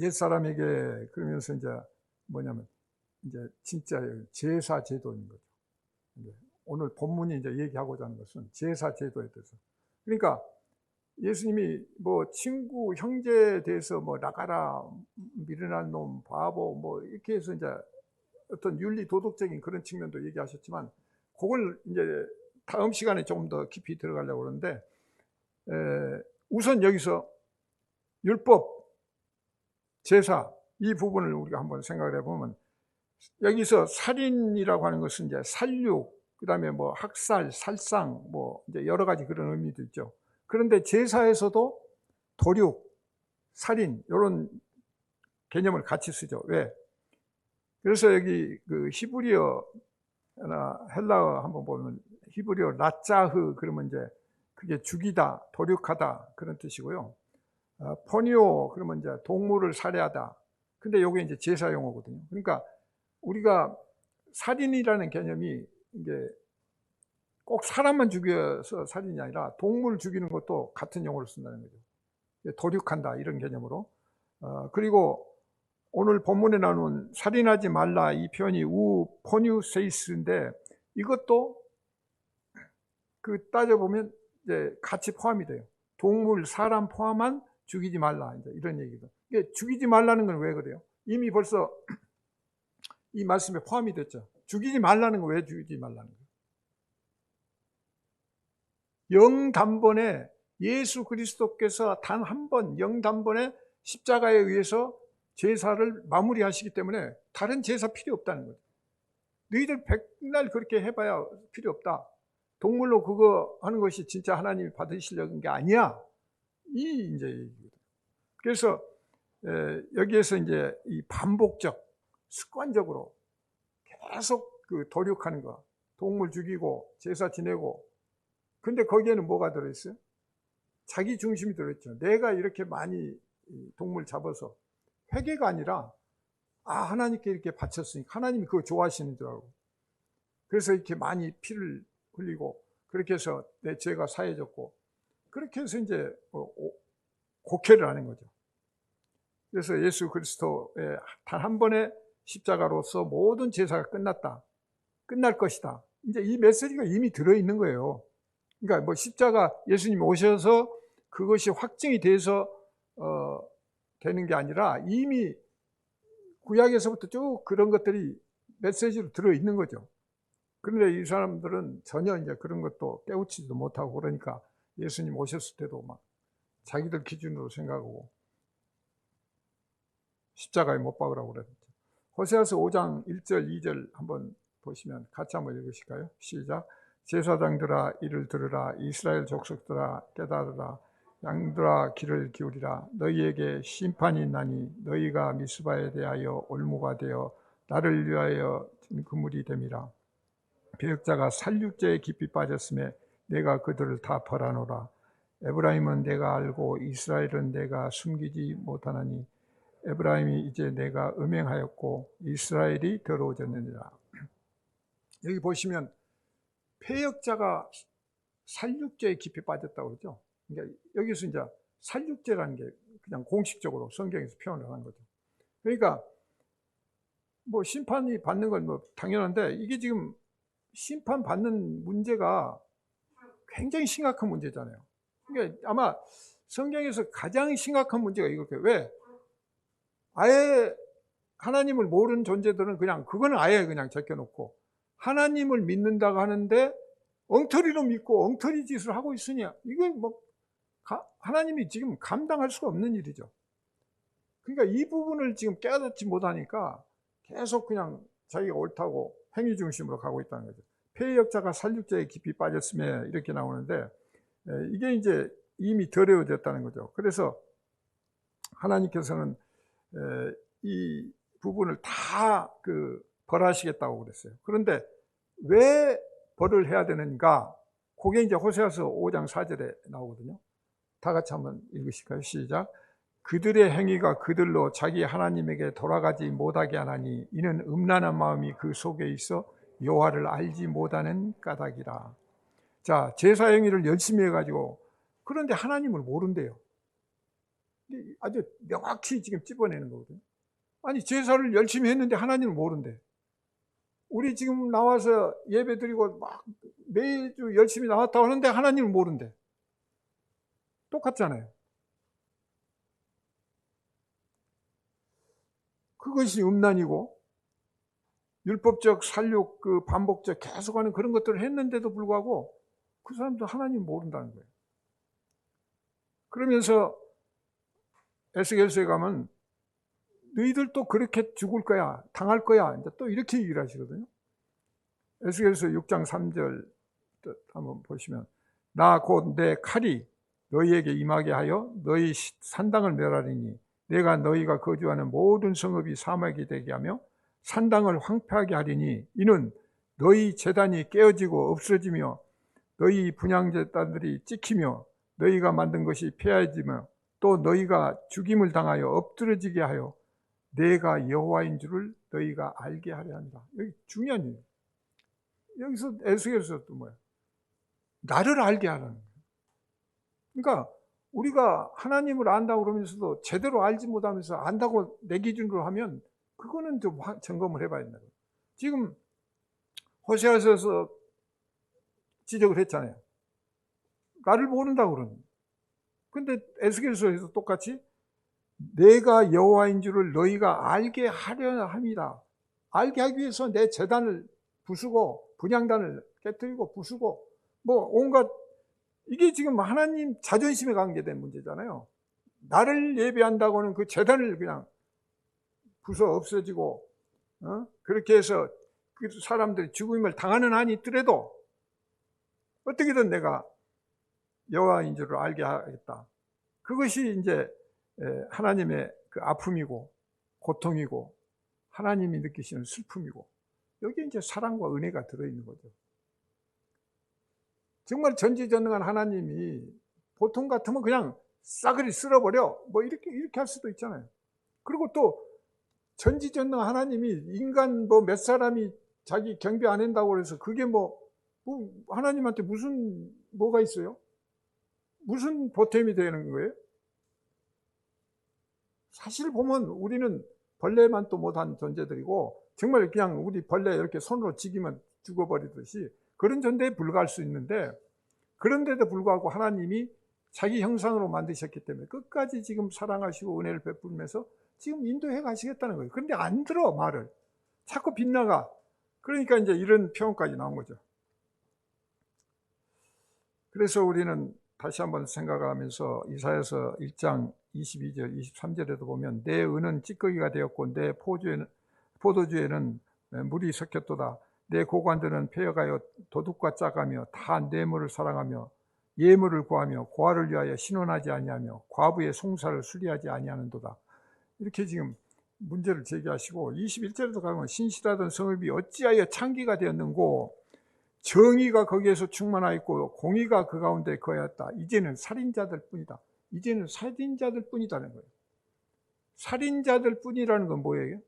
옛사람에게 그러면서 이제 뭐냐면 이제 진짜 제사 제도인 거죠. 오늘 본문이 이제 얘기하고자 하는 것은 제사 제도에 대해서. 그러니까 예수님이 뭐 친구, 형제에 대해서 뭐 나가라, 미련한 놈, 바보, 뭐 이렇게 해서 이제 어떤 윤리 도덕적인 그런 측면도 얘기하셨지만, 그걸 이제 다음 시간에 조금 더 깊이 들어가려고 그러는데, 우선 여기서 율법, 제사 이 부분을 우리가 한번 생각을 해보면, 여기서 살인이라고 하는 것은 이제 살육, 그다음에 뭐 학살, 살상, 뭐 이제 여러 가지 그런 의미도 있죠. 그런데 제사에서도 도륙, 살인 이런 개념을 같이 쓰죠. 왜? 그래서 여기 그 히브리어나 헬라어 한번 보면, 히브리어 라짜흐 그러면 이제 그게 죽이다, 도륙하다 그런 뜻이고요. 포니오 그러면 이제 동물을 살해하다. 근데 요게 이제 제사 용어거든요. 그러니까 우리가 살인이라는 개념이 이게 꼭 사람만 죽여서 살인이 아니라 동물 죽이는 것도 같은 용어를 쓴다는 거죠. 도륙한다 이런 개념으로. 그리고 오늘 본문에 나오는 살인하지 말라 이 표현이 포뉴세이스인데, 이것도 그 따져보면 이제 같이 포함이 돼요. 동물, 사람 포함한 죽이지 말라, 이제 이런 얘기도. 이게 죽이지 말라는 건 왜 그래요? 이미 벌써 이 말씀에 포함이 됐죠. 죽이지 말라는 건 왜 죽이지 말라는 거예요? 영단번에 예수 그리스도께서 단 한 번 영단번에 십자가에 의해서 제사를 마무리하시기 때문에 다른 제사 필요 없다는 거죠. 너희들 백날 그렇게 해봐야 필요 없다. 동물로 그거 하는 것이 진짜 하나님이 받으시려는 게 아니야. 이 이제 얘기거든요. 그래서 여기에서 이제 이 반복적, 습관적으로 계속 그 도륙하는 거, 동물 죽이고 제사 지내고. 근데 거기에는 뭐가 들어있어요? 자기 중심이 들어있죠. 내가 이렇게 많이 동물 잡아서, 회개가 아니라 하나님께 이렇게 바쳤으니까 하나님이 그거 좋아하시는 줄 알고, 그래서 이렇게 많이 피를 흘리고 그렇게 해서 내 죄가 사해졌고, 그렇게 해서 이제 곡해를 하는 거죠. 그래서 예수 그리스도의 단 한 번의 십자가로서 모든 제사가 끝났다, 끝날 것이다, 이제 이 메시지가 이미 들어있는 거예요. 그러니까 뭐 십자가 예수님 오셔서 그것이 확증이 돼서 되는 게 아니라 이미 구약에서부터 쭉 그런 것들이 메시지로 들어있는 거죠. 그런데 이 사람들은 전혀 이제 그런 것도 깨우치지도 못하고, 그러니까 예수님 오셨을 때도 막 자기들 기준으로 생각하고 십자가에 못 박으라고 그랬죠. 호세아서 5장 1절 2절 한번 보시면 같이 한번 읽으실까요? 시작. 제사장들아 이를 들으라, 이스라엘 족속들아 깨달으라, 양들아 귀를 기울이라. 너희에게 심판이 있나니 너희가 미스바에 대하여 올무가 되어 나를 위하여 그물이 됨이라. 배역자가 살육죄에 깊이 빠졌음에 내가 그들을 다 벌하노라. 에브라임은 내가 알고 이스라엘은 내가 숨기지 못하나니 에브라임이 이제 내가 음행하였고 이스라엘이 더러워졌느니라. 여기 보시면 폐역자가 살육죄에 깊이 빠졌다고 그러죠. 그러니까 여기서 이제 살육죄라는 게 그냥 공식적으로 성경에서 표현을 하는 거죠. 그러니까 뭐 심판이 받는 건 뭐 당연한데, 이게 지금 심판받는 문제가 굉장히 심각한 문제잖아요. 그러니까 아마 성경에서 가장 심각한 문제가 이걸 거예요. 왜? 아예 하나님을 모르는 존재들은 그냥 그거는 아예 그냥 제껴놓고, 하나님을 믿는다고 하는데 엉터리로 믿고 엉터리 짓을 하고 있으니 이게 뭐 하나님이 지금 감당할 수가 없는 일이죠. 그러니까 이 부분을 지금 깨닫지 못하니까 계속 그냥 자기가 옳다고 행위 중심으로 가고 있다는 거죠. 폐역자가 살육죄에 깊이 빠졌음에 이렇게 나오는데, 이게 이제 이미 더러워졌다는 거죠. 그래서 하나님께서는 이 부분을 다 벌하시겠다고 그랬어요. 그런데 왜 벌을 해야 되는가? 그게 이제 호세아서 5장 4절에 나오거든요. 다 같이 한번 읽으실까요? 시작. 그들의 행위가 그들로 자기 하나님에게 돌아가지 못하게 하나니 이는 음란한 마음이 그 속에 있어 여호와를 알지 못하는 까닭이라. 자, 제사 행위를 열심히 해가지고 그런데 하나님을 모른대요. 아주 명확히 지금 찝어내는 거거든요. 아니, 제사를 열심히 했는데 하나님을 모른대. 우리 지금 나와서 예배 드리고 막 매주 열심히 나왔다고 하는데 하나님을 모른대. 똑같잖아요. 그것이 음란이고 율법적 살육, 그 반복적 계속하는 그런 것들을 했는데도 불구하고 그 사람도 하나님 모른다는 거예요. 그러면서 에스겔서에 가면 너희들도 그렇게 죽을 거야, 당할 거야, 이제 또 이렇게 얘기를 하시거든요. 에스겔서 6장 3절 한번 보시면, 나 곧 내 칼이 너희에게 임하게 하여 너희 산당을 멸하리니 내가 너희가 거주하는 모든 성읍이 사막이 되게 하며 산당을 황폐하게 하리니 이는 너희 제단이 깨어지고 없어지며 너희 분향제단들이 찍히며 너희가 만든 것이 폐하여지며 또 너희가 죽임을 당하여 엎드러지게 하여 내가 여호와인 줄을 너희가 알게 하려 합니다. 여기 중요한 얘기예요. 여기서 에스겔서 또 뭐야? 나를 알게 하라는 거예요. 그러니까 우리가 하나님을 안다고 그러면서도 제대로 알지 못하면서 안다고 내 기준으로 하면 그거는 좀 점검을 해봐야 된다. 지금 호세아서에서 지적을 했잖아요. 나를 모른다고 그러는. 근데 에스겔서에서 똑같이 내가 여호와인 줄을 너희가 알게 하려 합니다. 알게 하기 위해서 내 제단을 부수고 분향단을 깨뜨리고 부수고 뭐 온갖, 이게 지금 하나님 자존심에 관계된 문제잖아요. 나를 예배한다고는 그 제단을 그냥 부숴 없어지고 그렇게 해서 그 사람들이 죽음을 당하는 한이 있더라도 어떻게든 내가 여호와인 줄을 알게 하겠다. 그것이 이제 하나님의 그 아픔이고 고통이고 하나님이 느끼시는 슬픔이고 여기에 이제 사랑과 은혜가 들어있는 거죠. 정말 전지전능한 하나님이 보통 같으면 그냥 싸그리 쓸어버려 뭐 이렇게 할 수도 있잖아요. 그리고 또 전지전능한 하나님이 인간 뭐 몇 사람이 자기 경배 안 한다고 그래서 그게 뭐 하나님한테 무슨 뭐가 있어요? 무슨 보탬이 되는 거예요? 사실 보면 우리는 벌레만 또 못한 존재들이고 정말 그냥 우리 벌레 이렇게 손으로 지기면 죽어버리듯이 그런 존재에 불과할 수 있는데, 그런데도 불구하고 하나님이 자기 형상으로 만드셨기 때문에 끝까지 지금 사랑하시고 은혜를 베풀면서 지금 인도해 가시겠다는 거예요. 그런데 안 들어 말을. 자꾸 빗나가. 그러니까 이제 이런 표현까지 나온 거죠. 그래서 우리는 다시 한번 생각하면서 이사야서 1장 22절 23절에도 보면 내 은은 찌꺼기가 되었고 내 포도주에는 물이 섞였도다. 내 고관들은 폐허가여 도둑과 짜가며 다 뇌물을 사랑하며 예물을 구하며 고아를 위하여 신원하지 아니하며 과부의 송사를 수리하지 아니하는도다. 이렇게 지금 문제를 제기하시고 21절에도 가면 신실하던 성읍이 어찌하여 창기가 되었는고 정의가 거기에서 충만하였고 공의가 그 가운데 거하였다. 이제는 살인자들 뿐이다. 이제는 살인자들 뿐이다는 거예요. 살인자들 뿐이라는 건 뭐예요?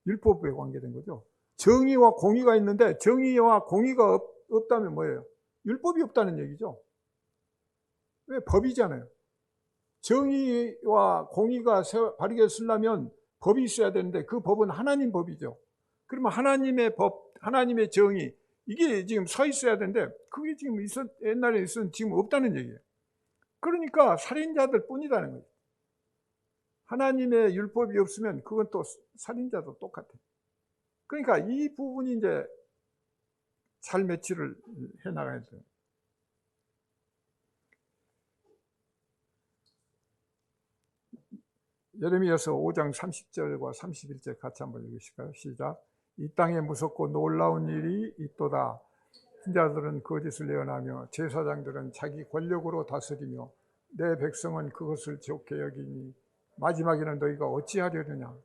율법에 관계된 거죠. 정의와 공의가 있는데 정의와 공의가 없다면 뭐예요? 율법이 없다는 얘기죠. 왜? 법이잖아요. 정의와 공의가 바르게 쓰려면 법이 있어야 되는데 그 법은 하나님 법이죠. 그러면 하나님의 법, 하나님의 정의, 이게 지금 서 있어야 되는데 그게 지금 옛날에 있었는데 지금 없다는 얘기예요. 그러니까 살인자들 뿐이라는 거예요. 하나님의 율법이 없으면 그건 또 살인자도 똑같아요. 그러니까 이 부분이 이제 잘 매치를 해나가야 돼요. 예레미야서 5장 30절과 31절 같이 한번 읽으실까요? 시작. 이 땅에 무섭고 놀라운 일이 있도다. 신자들은 거짓을 예언하며 제사장들은 자기 권력으로 다스리며 내 백성은 그것을 좋게 여기니 마지막에는 너희가 어찌하려느냐.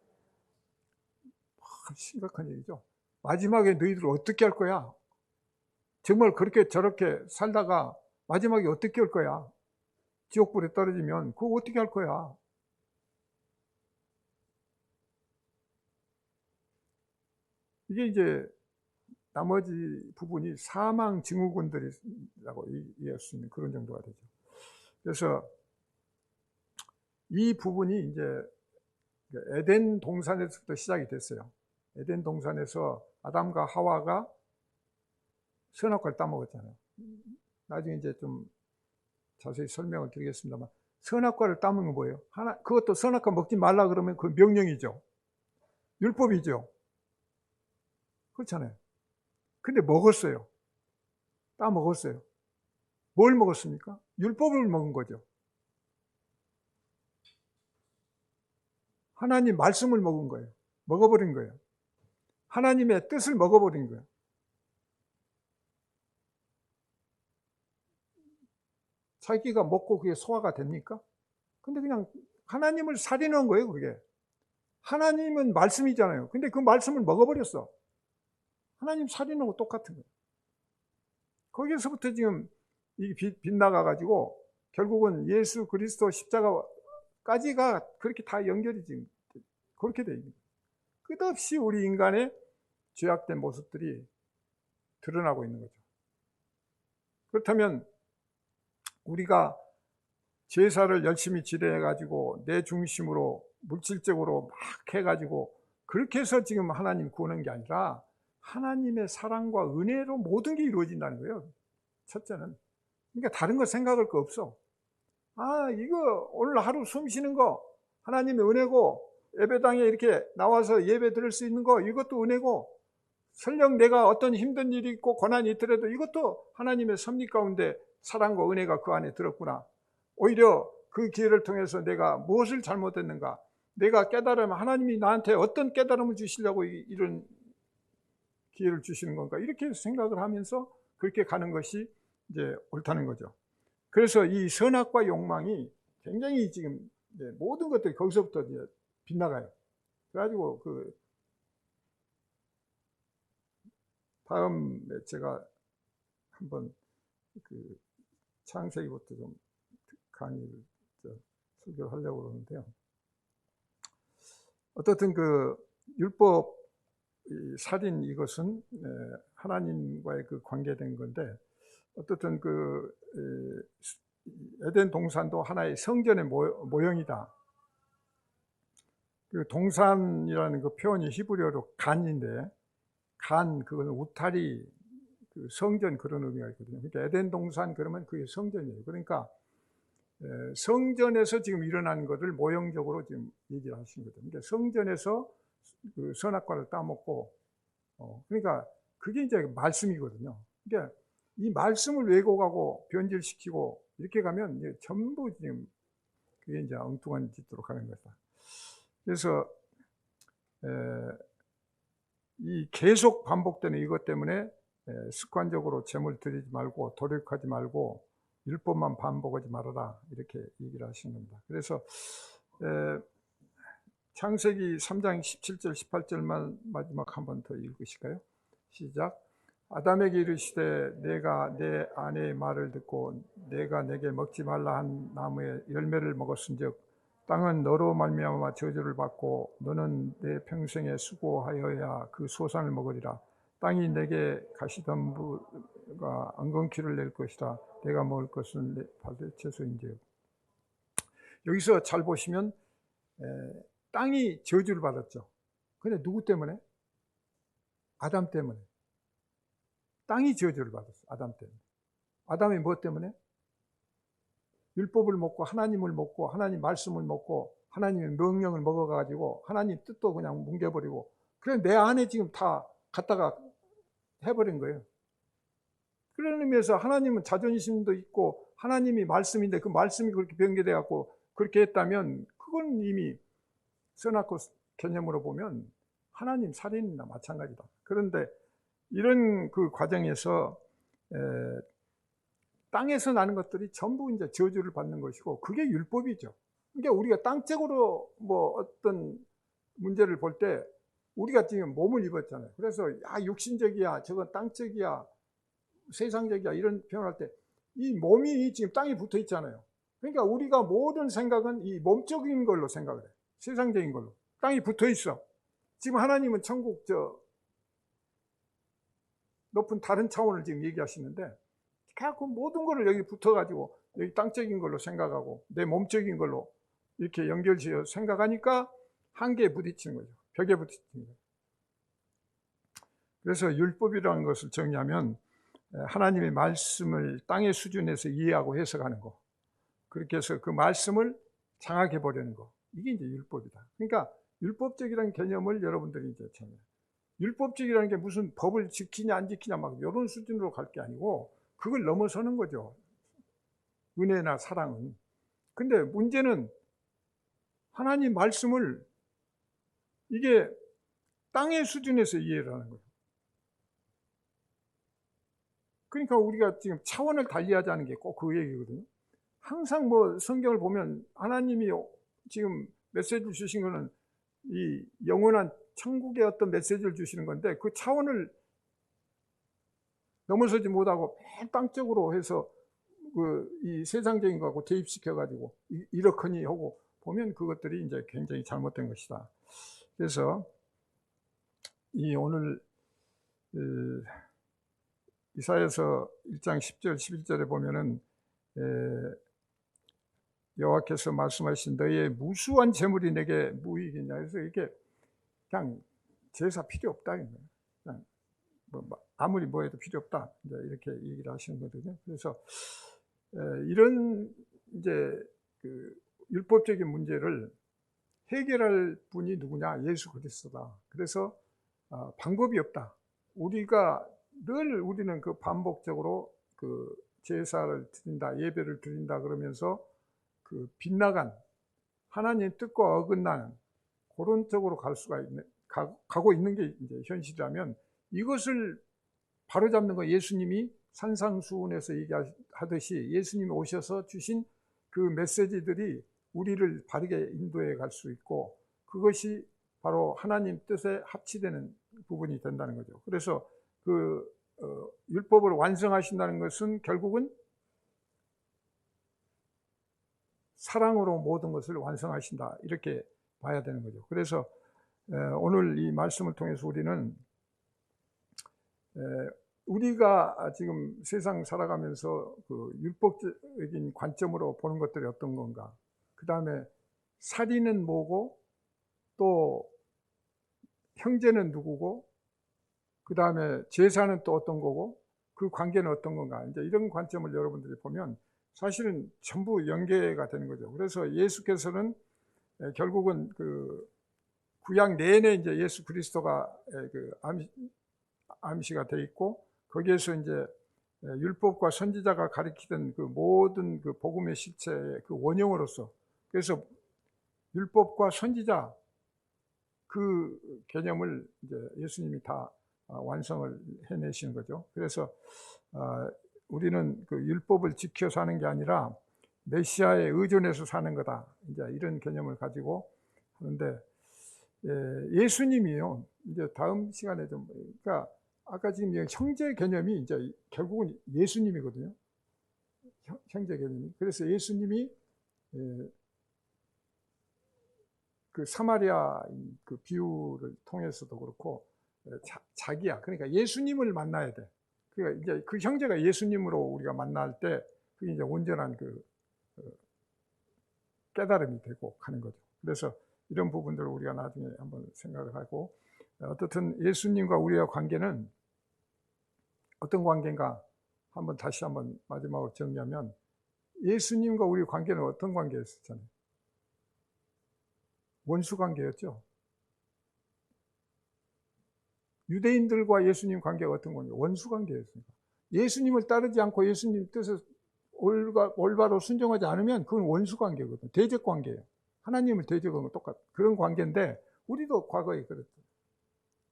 심각한 얘기죠. 마지막에 너희들 어떻게 할 거야? 정말 그렇게 저렇게 살다가 마지막에 어떻게 할 거야? 지옥불에 떨어지면 그거 어떻게 할 거야? 이게 이제 나머지 부분이 사망 증후군들이라고 이해할 수 있는 그런 정도가 되죠. 그래서 이 부분이 이제 에덴 동산에서부터 시작이 됐어요. 에덴 동산에서 아담과 하와가 선악과를 따먹었잖아요. 나중에 이제 좀 자세히 설명을 드리겠습니다만, 선악과를 따먹는 건 뭐예요? 그것도 선악과 먹지 말라 그러면 그 명령이죠. 율법이죠. 그렇잖아요. 근데 먹었어요. 따먹었어요. 뭘 먹었습니까? 율법을 먹은 거죠. 하나님 말씀을 먹은 거예요. 먹어버린 거예요. 하나님의 뜻을 먹어버린 거예요. 자기가 먹고 그게 소화가 됩니까? 근데 그냥 하나님을 살인한 거예요, 그게. 하나님은 말씀이잖아요. 근데 그 말씀을 먹어버렸어. 하나님 살인하고 똑같은 거예요. 거기서부터 지금 이게 빗나가가지고 결국은 예수 그리스도 십자가까지가 그렇게 다 연결이 지금 그렇게 돼 있는 거예요. 끝없이 우리 인간의 죄악된 모습들이 드러나고 있는 거죠. 그렇다면 우리가 제사를 열심히 지내가지고 내 중심으로 물질적으로 막 해가지고 그렇게 해서 지금 하나님 구하는 게 아니라 하나님의 사랑과 은혜로 모든 게 이루어진다는 거예요. 첫째는. 그러니까 다른 거 생각할 거 없어. 이거 오늘 하루 숨 쉬는 거 하나님의 은혜고, 예배당에 이렇게 나와서 예배 드릴 수 있는 거 이것도 은혜고, 설령 내가 어떤 힘든 일이 있고 고난이 있더라도 이것도 하나님의 섭리 가운데 사랑과 은혜가 그 안에 들었구나. 오히려 그 기회를 통해서 내가 무엇을 잘못했는가, 내가 깨달으면 하나님이 나한테 어떤 깨달음을 주시려고 이런 기회를 주시는 건가, 이렇게 생각을 하면서 그렇게 가는 것이 이제 옳다는 거죠. 그래서 이 선악과 욕망이 굉장히 지금 모든 것들이 거기서부터 이제 빗나가요. 그래가지고 그 다음에 제가 한번 그 창세기부터 좀 강의를 설교를 하려고 그러는데요. 어떻든 그 율법 살인 이것은 하나님과의 그 관계된 건데, 어떻든 그 에덴 동산도 하나의 성전의 모형이다. 그 동산이라는 그 표현이 히브리어로 간인데, 그건 우타리, 그 성전 그런 의미가 있거든요. 그러니까 에덴 동산 그러면 그게 성전이에요. 그러니까 성전에서 지금 일어난 것을 모형적으로 지금 얘기를 하신 거죠. 그러니까 성전에서 그 선악과를 따먹고, 그러니까 그게 이제 말씀이거든요. 그러니까 이 말씀을 왜곡하고 변질시키고 이렇게 가면 이제 전부 지금 그게 이제 엉뚱한 짓으로 가는 거다. 그래서 이 계속 반복되는 이것 때문에 습관적으로 재물 드리지 말고 도력하지 말고 율법만 반복하지 말아라, 이렇게 얘기를 하신 겁니다. 그래서 창세기 3장 17절 18절만 마지막 한 번 더 읽으실까요? 시작. 아담에게 이르시되 내가 내 아내의 말을 듣고 내가 내게 먹지 말라 한 나무의 열매를 먹었은즉 땅은 너로 말미암아 저주를 받고 너는 내 평생에 수고하여야 그 소산을 먹으리라. 땅이 내게 가시덤불과 엉겅퀴를 낼 것이라. 내가 먹을 것은 받을 채소인지요. 여기서 잘 보시면 땅이 저주를 받았죠. 근데 누구 때문에? 아담 때문에. 땅이 저주를 받았어. 아담 때문에. 아담이 무엇 때문에? 율법을 먹고 하나님을 먹고 하나님 말씀을 먹고 하나님의 명령을 먹어가지고 하나님 뜻도 그냥 뭉개버리고, 그래 내 안에 지금 다 갖다가 해버린 거예요. 그런 의미에서 하나님은 자존심도 있고 하나님이 말씀인데 그 말씀이 그렇게 변개돼 갖고 그렇게 했다면 그건 이미 선악과 개념으로 보면 하나님 살인이나 마찬가지다. 그런데 이런 그 과정에서 땅에서 나는 것들이 전부 이제 저주를 받는 것이고 그게 율법이죠. 그러니까 우리가 땅적으로 뭐 어떤 문제를 볼 때 우리가 지금 몸을 입었잖아요. 그래서 육신적이야, 저건 땅적이야, 세상적이야 이런 표현할 때 이 몸이 지금 땅에 붙어 있잖아요. 그러니까 우리가 모든 생각은 이 몸적인 걸로 생각을 해. 세상적인 걸로. 땅이 붙어 있어. 지금 하나님은 천국 높은 다른 차원을 지금 얘기하시는데, 그 모든 거를 여기 붙어가지고 여기 땅적인 걸로 생각하고 내 몸적인 걸로 이렇게 연결지어 생각하니까 한계에 부딪히는 거죠. 벽에 부딪히는 거죠. 그래서 율법이라는 것을 정리하면 하나님의 말씀을 땅의 수준에서 이해하고 해석하는 거, 그렇게 해서 그 말씀을 장악해 보려는 거, 이게 이제 율법이다. 그러니까 율법적이라는 개념을 여러분들이 이제 정해요. 율법적이라는 게 무슨 법을 지키냐 안 지키냐 막 이런 수준으로 갈 게 아니고 그걸 넘어서는 거죠. 은혜나 사랑은. 근데 문제는 하나님 말씀을 이게 땅의 수준에서 이해를 하는 거예요. 그러니까 우리가 지금 차원을 달리하자는 게 꼭 그 얘기거든요. 항상 뭐 성경을 보면 하나님이 지금 메시지를 주신 거는 이 영원한 천국의 어떤 메시지를 주시는 건데, 그 차원을 넘어서지 못하고 맨 땅적으로 해서 이 세상적인 거하고 대입시켜 가지고 이렇거니 하고 보면 그것들이 이제 굉장히 잘못된 것이다. 그래서 이 오늘 이사야서 1장 10절 11절에 보면은 여호와께서 말씀하신 너의 무수한 재물이 내게 무익이냐. 그래서 이게 그냥 제사 필요 없다. 그냥 뭐 아무리 뭐 해도 필요 없다. 이제 이렇게 얘기를 하시는 거거든요. 그래서 이런 이제 그 율법적인 문제를 해결할 분이 누구냐? 예수 그리스도다. 그래서 방법이 없다. 우리가 늘 우리는 그 반복적으로 그 제사를 드린다, 예배를 드린다 그러면서 그 빗나간 하나님의 뜻과 어긋나는 그런 쪽으로 갈 수가 있는, 가고 있는 게 이제 현실이라면, 이것을 바로잡는 거, 예수님이 산상수훈에서 얘기하듯이 예수님이 오셔서 주신 그 메시지들이 우리를 바르게 인도해 갈 수 있고, 그것이 바로 하나님 뜻에 합치되는 부분이 된다는 거죠. 그래서 율법을 완성하신다는 것은 결국은 사랑으로 모든 것을 완성하신다, 이렇게 봐야 되는 거죠. 그래서 오늘 이 말씀을 통해서 우리는 우리가 지금 세상 살아가면서 그 율법적인 관점으로 보는 것들이 어떤 건가, 그 다음에 살인은 뭐고, 또 형제는 누구고, 그 다음에 제사는 또 어떤 거고, 그 관계는 어떤 건가, 이제 이런 관점을 여러분들이 보면 사실은 전부 연계가 되는 거죠. 그래서 예수께서는 결국은 그 구약 내내 이제 예수 그리스도가 그 암시가 돼 있고, 거기에서 이제 율법과 선지자가 가리키던 그 모든 그 복음의 실체의 그 원형으로서, 그래서 율법과 선지자 그 개념을 이제 예수님이 다 완성을 해내시는 거죠. 그래서 우리는 그 율법을 지켜 사는 게 아니라 메시아에 의존해서 사는 거다, 이제 이런 개념을 가지고 하는데, 예수님이요, 이제 다음 시간에 좀, 그러니까 아까 지금 형제 개념이 이제 결국은 예수님이거든요. 형제 개념이. 그래서 예수님이 그 사마리아 그 비유를 통해서도 그렇고, 자기야, 그러니까 예수님을 만나야 돼. 그러니까 이제 그 형제가 예수님으로 우리가 만날 때 그게 이제 온전한 그 깨달음이 되고 하는 거죠. 그래서 이런 부분들을 우리가 나중에 한번 생각을 하고, 어떻든 예수님과 우리의 관계는 어떤 관계인가 한번 다시 한번 마지막으로 정리하면, 예수님과 우리 관계는 어떤 관계였었잖아요. 원수 관계였죠. 유대인들과 예수님 관계가 어떤 관계? 원수 관계였습니다. 예수님을 따르지 않고 예수님 뜻을 올바로 순종하지 않으면 그건 원수 관계거든. 대적 관계예요. 하나님을 대적하는 거 똑같아. 그런 관계인데, 우리도 과거에 그랬죠.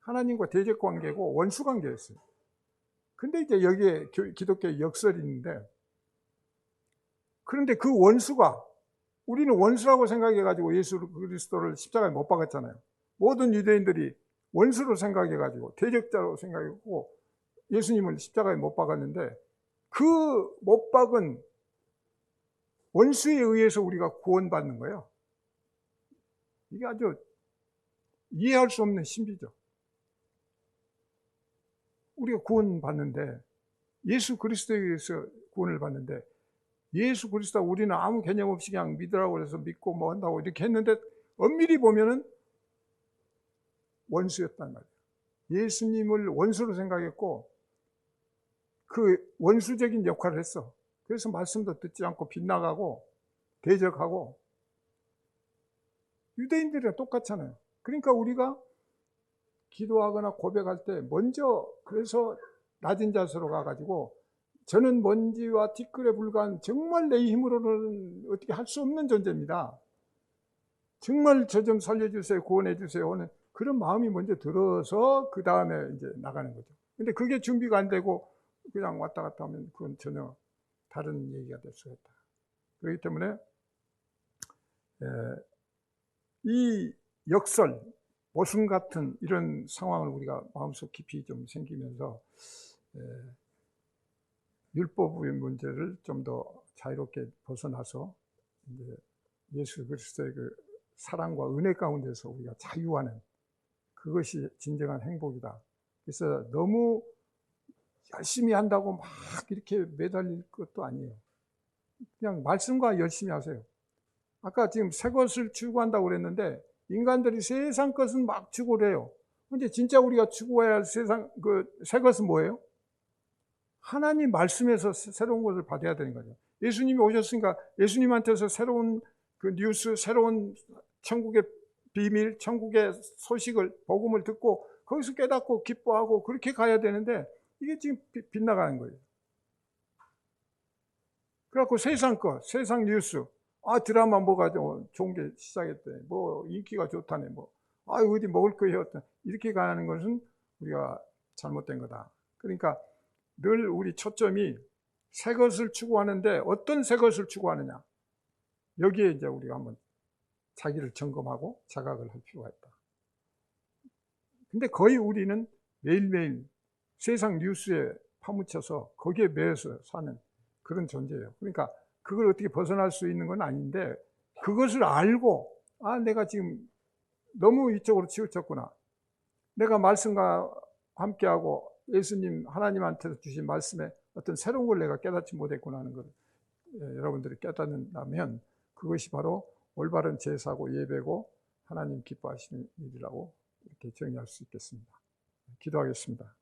하나님과 대적 관계고 원수 관계였어요. 근데 이제 여기에 기독교의 역설이 있는데, 그런데 그 원수가, 우리는 원수라고 생각해가지고 예수 그리스도를 십자가에 못 박았잖아요. 모든 유대인들이 원수로 생각해가지고 대적자로 생각했고 예수님을 십자가에 못 박았는데, 그 못 박은 원수에 의해서 우리가 구원받는 거예요. 이게 아주 이해할 수 없는 신비죠. 우리가 구원받는데, 예수 그리스도에 의해서 구원을 받는데, 예수 그리스도 우리는 아무 개념 없이 그냥 믿으라고 해서 믿고 뭐 한다고 이렇게 했는데, 엄밀히 보면은 원수였단 말이에요. 예수님을 원수로 생각했고 그 원수적인 역할을 했어. 그래서 말씀도 듣지 않고 빗나가고 대적하고. 유대인들이랑 똑같잖아요. 그러니까 우리가 기도하거나 고백할 때 먼저, 그래서 낮은 자세로 가가지고, 저는 먼지와 티끌에 불과한 정말 내 힘으로는 어떻게 할 수 없는 존재입니다. 정말 저 좀 살려주세요, 구원해 주세요 하는 그런 마음이 먼저 들어서 그 다음에 이제 나가는 거죠. 근데 그게 준비가 안 되고 그냥 왔다 갔다 하면 그건 전혀 다른 얘기가 될 수가 있다. 그렇기 때문에 이 역설, 모순 같은 이런 상황을 우리가 마음속 깊이 좀 생기면서 율법의 문제를 좀 더 자유롭게 벗어나서 이제 예수 그리스도의 그 사랑과 은혜 가운데서 우리가 자유하는, 그것이 진정한 행복이다. 그래서 너무 열심히 한다고 막 이렇게 매달릴 것도 아니에요. 그냥 말씀과 열심히 하세요. 아까 지금 새 것을 추구한다고 그랬는데, 인간들이 세상 것은 막 추구를 해요. 근데 진짜 우리가 추구해야 할 세상, 새 것은 뭐예요? 하나님 말씀에서 새로운 것을 받아야 되는 거죠. 예수님이 오셨으니까 예수님한테서 새로운 그 뉴스, 새로운 천국의 비밀, 천국의 소식을, 복음을 듣고 거기서 깨닫고 기뻐하고 그렇게 가야 되는데, 이게 지금 빗나가는 거예요. 그래갖고 세상 것, 세상 뉴스, 드라마 뭐가 좋은 게 시작했대, 뭐 인기가 좋다네, 뭐 어디 먹을 거 해왔다, 이렇게 가는 것은 우리가 잘못된 거다. 그러니까 늘 우리 초점이 새 것을 추구하는데, 어떤 새 것을 추구하느냐, 여기에 이제 우리가 한번 자기를 점검하고 자각을 할 필요가 있다. 근데 거의 우리는 매일매일 세상 뉴스에 파묻혀서 거기에 매여서 사는 그런 존재예요. 그러니까 그걸 어떻게 벗어날 수 있는 건 아닌데, 그것을 알고, 내가 지금 너무 이쪽으로 치우쳤구나, 내가 말씀과 함께하고 예수님, 하나님한테서 주신 말씀에 어떤 새로운 걸 내가 깨닫지 못했구나 하는 걸 여러분들이 깨닫는다면, 그것이 바로 올바른 제사고 예배고 하나님 기뻐하시는 일이라고 이렇게 정의할 수 있겠습니다. 기도하겠습니다.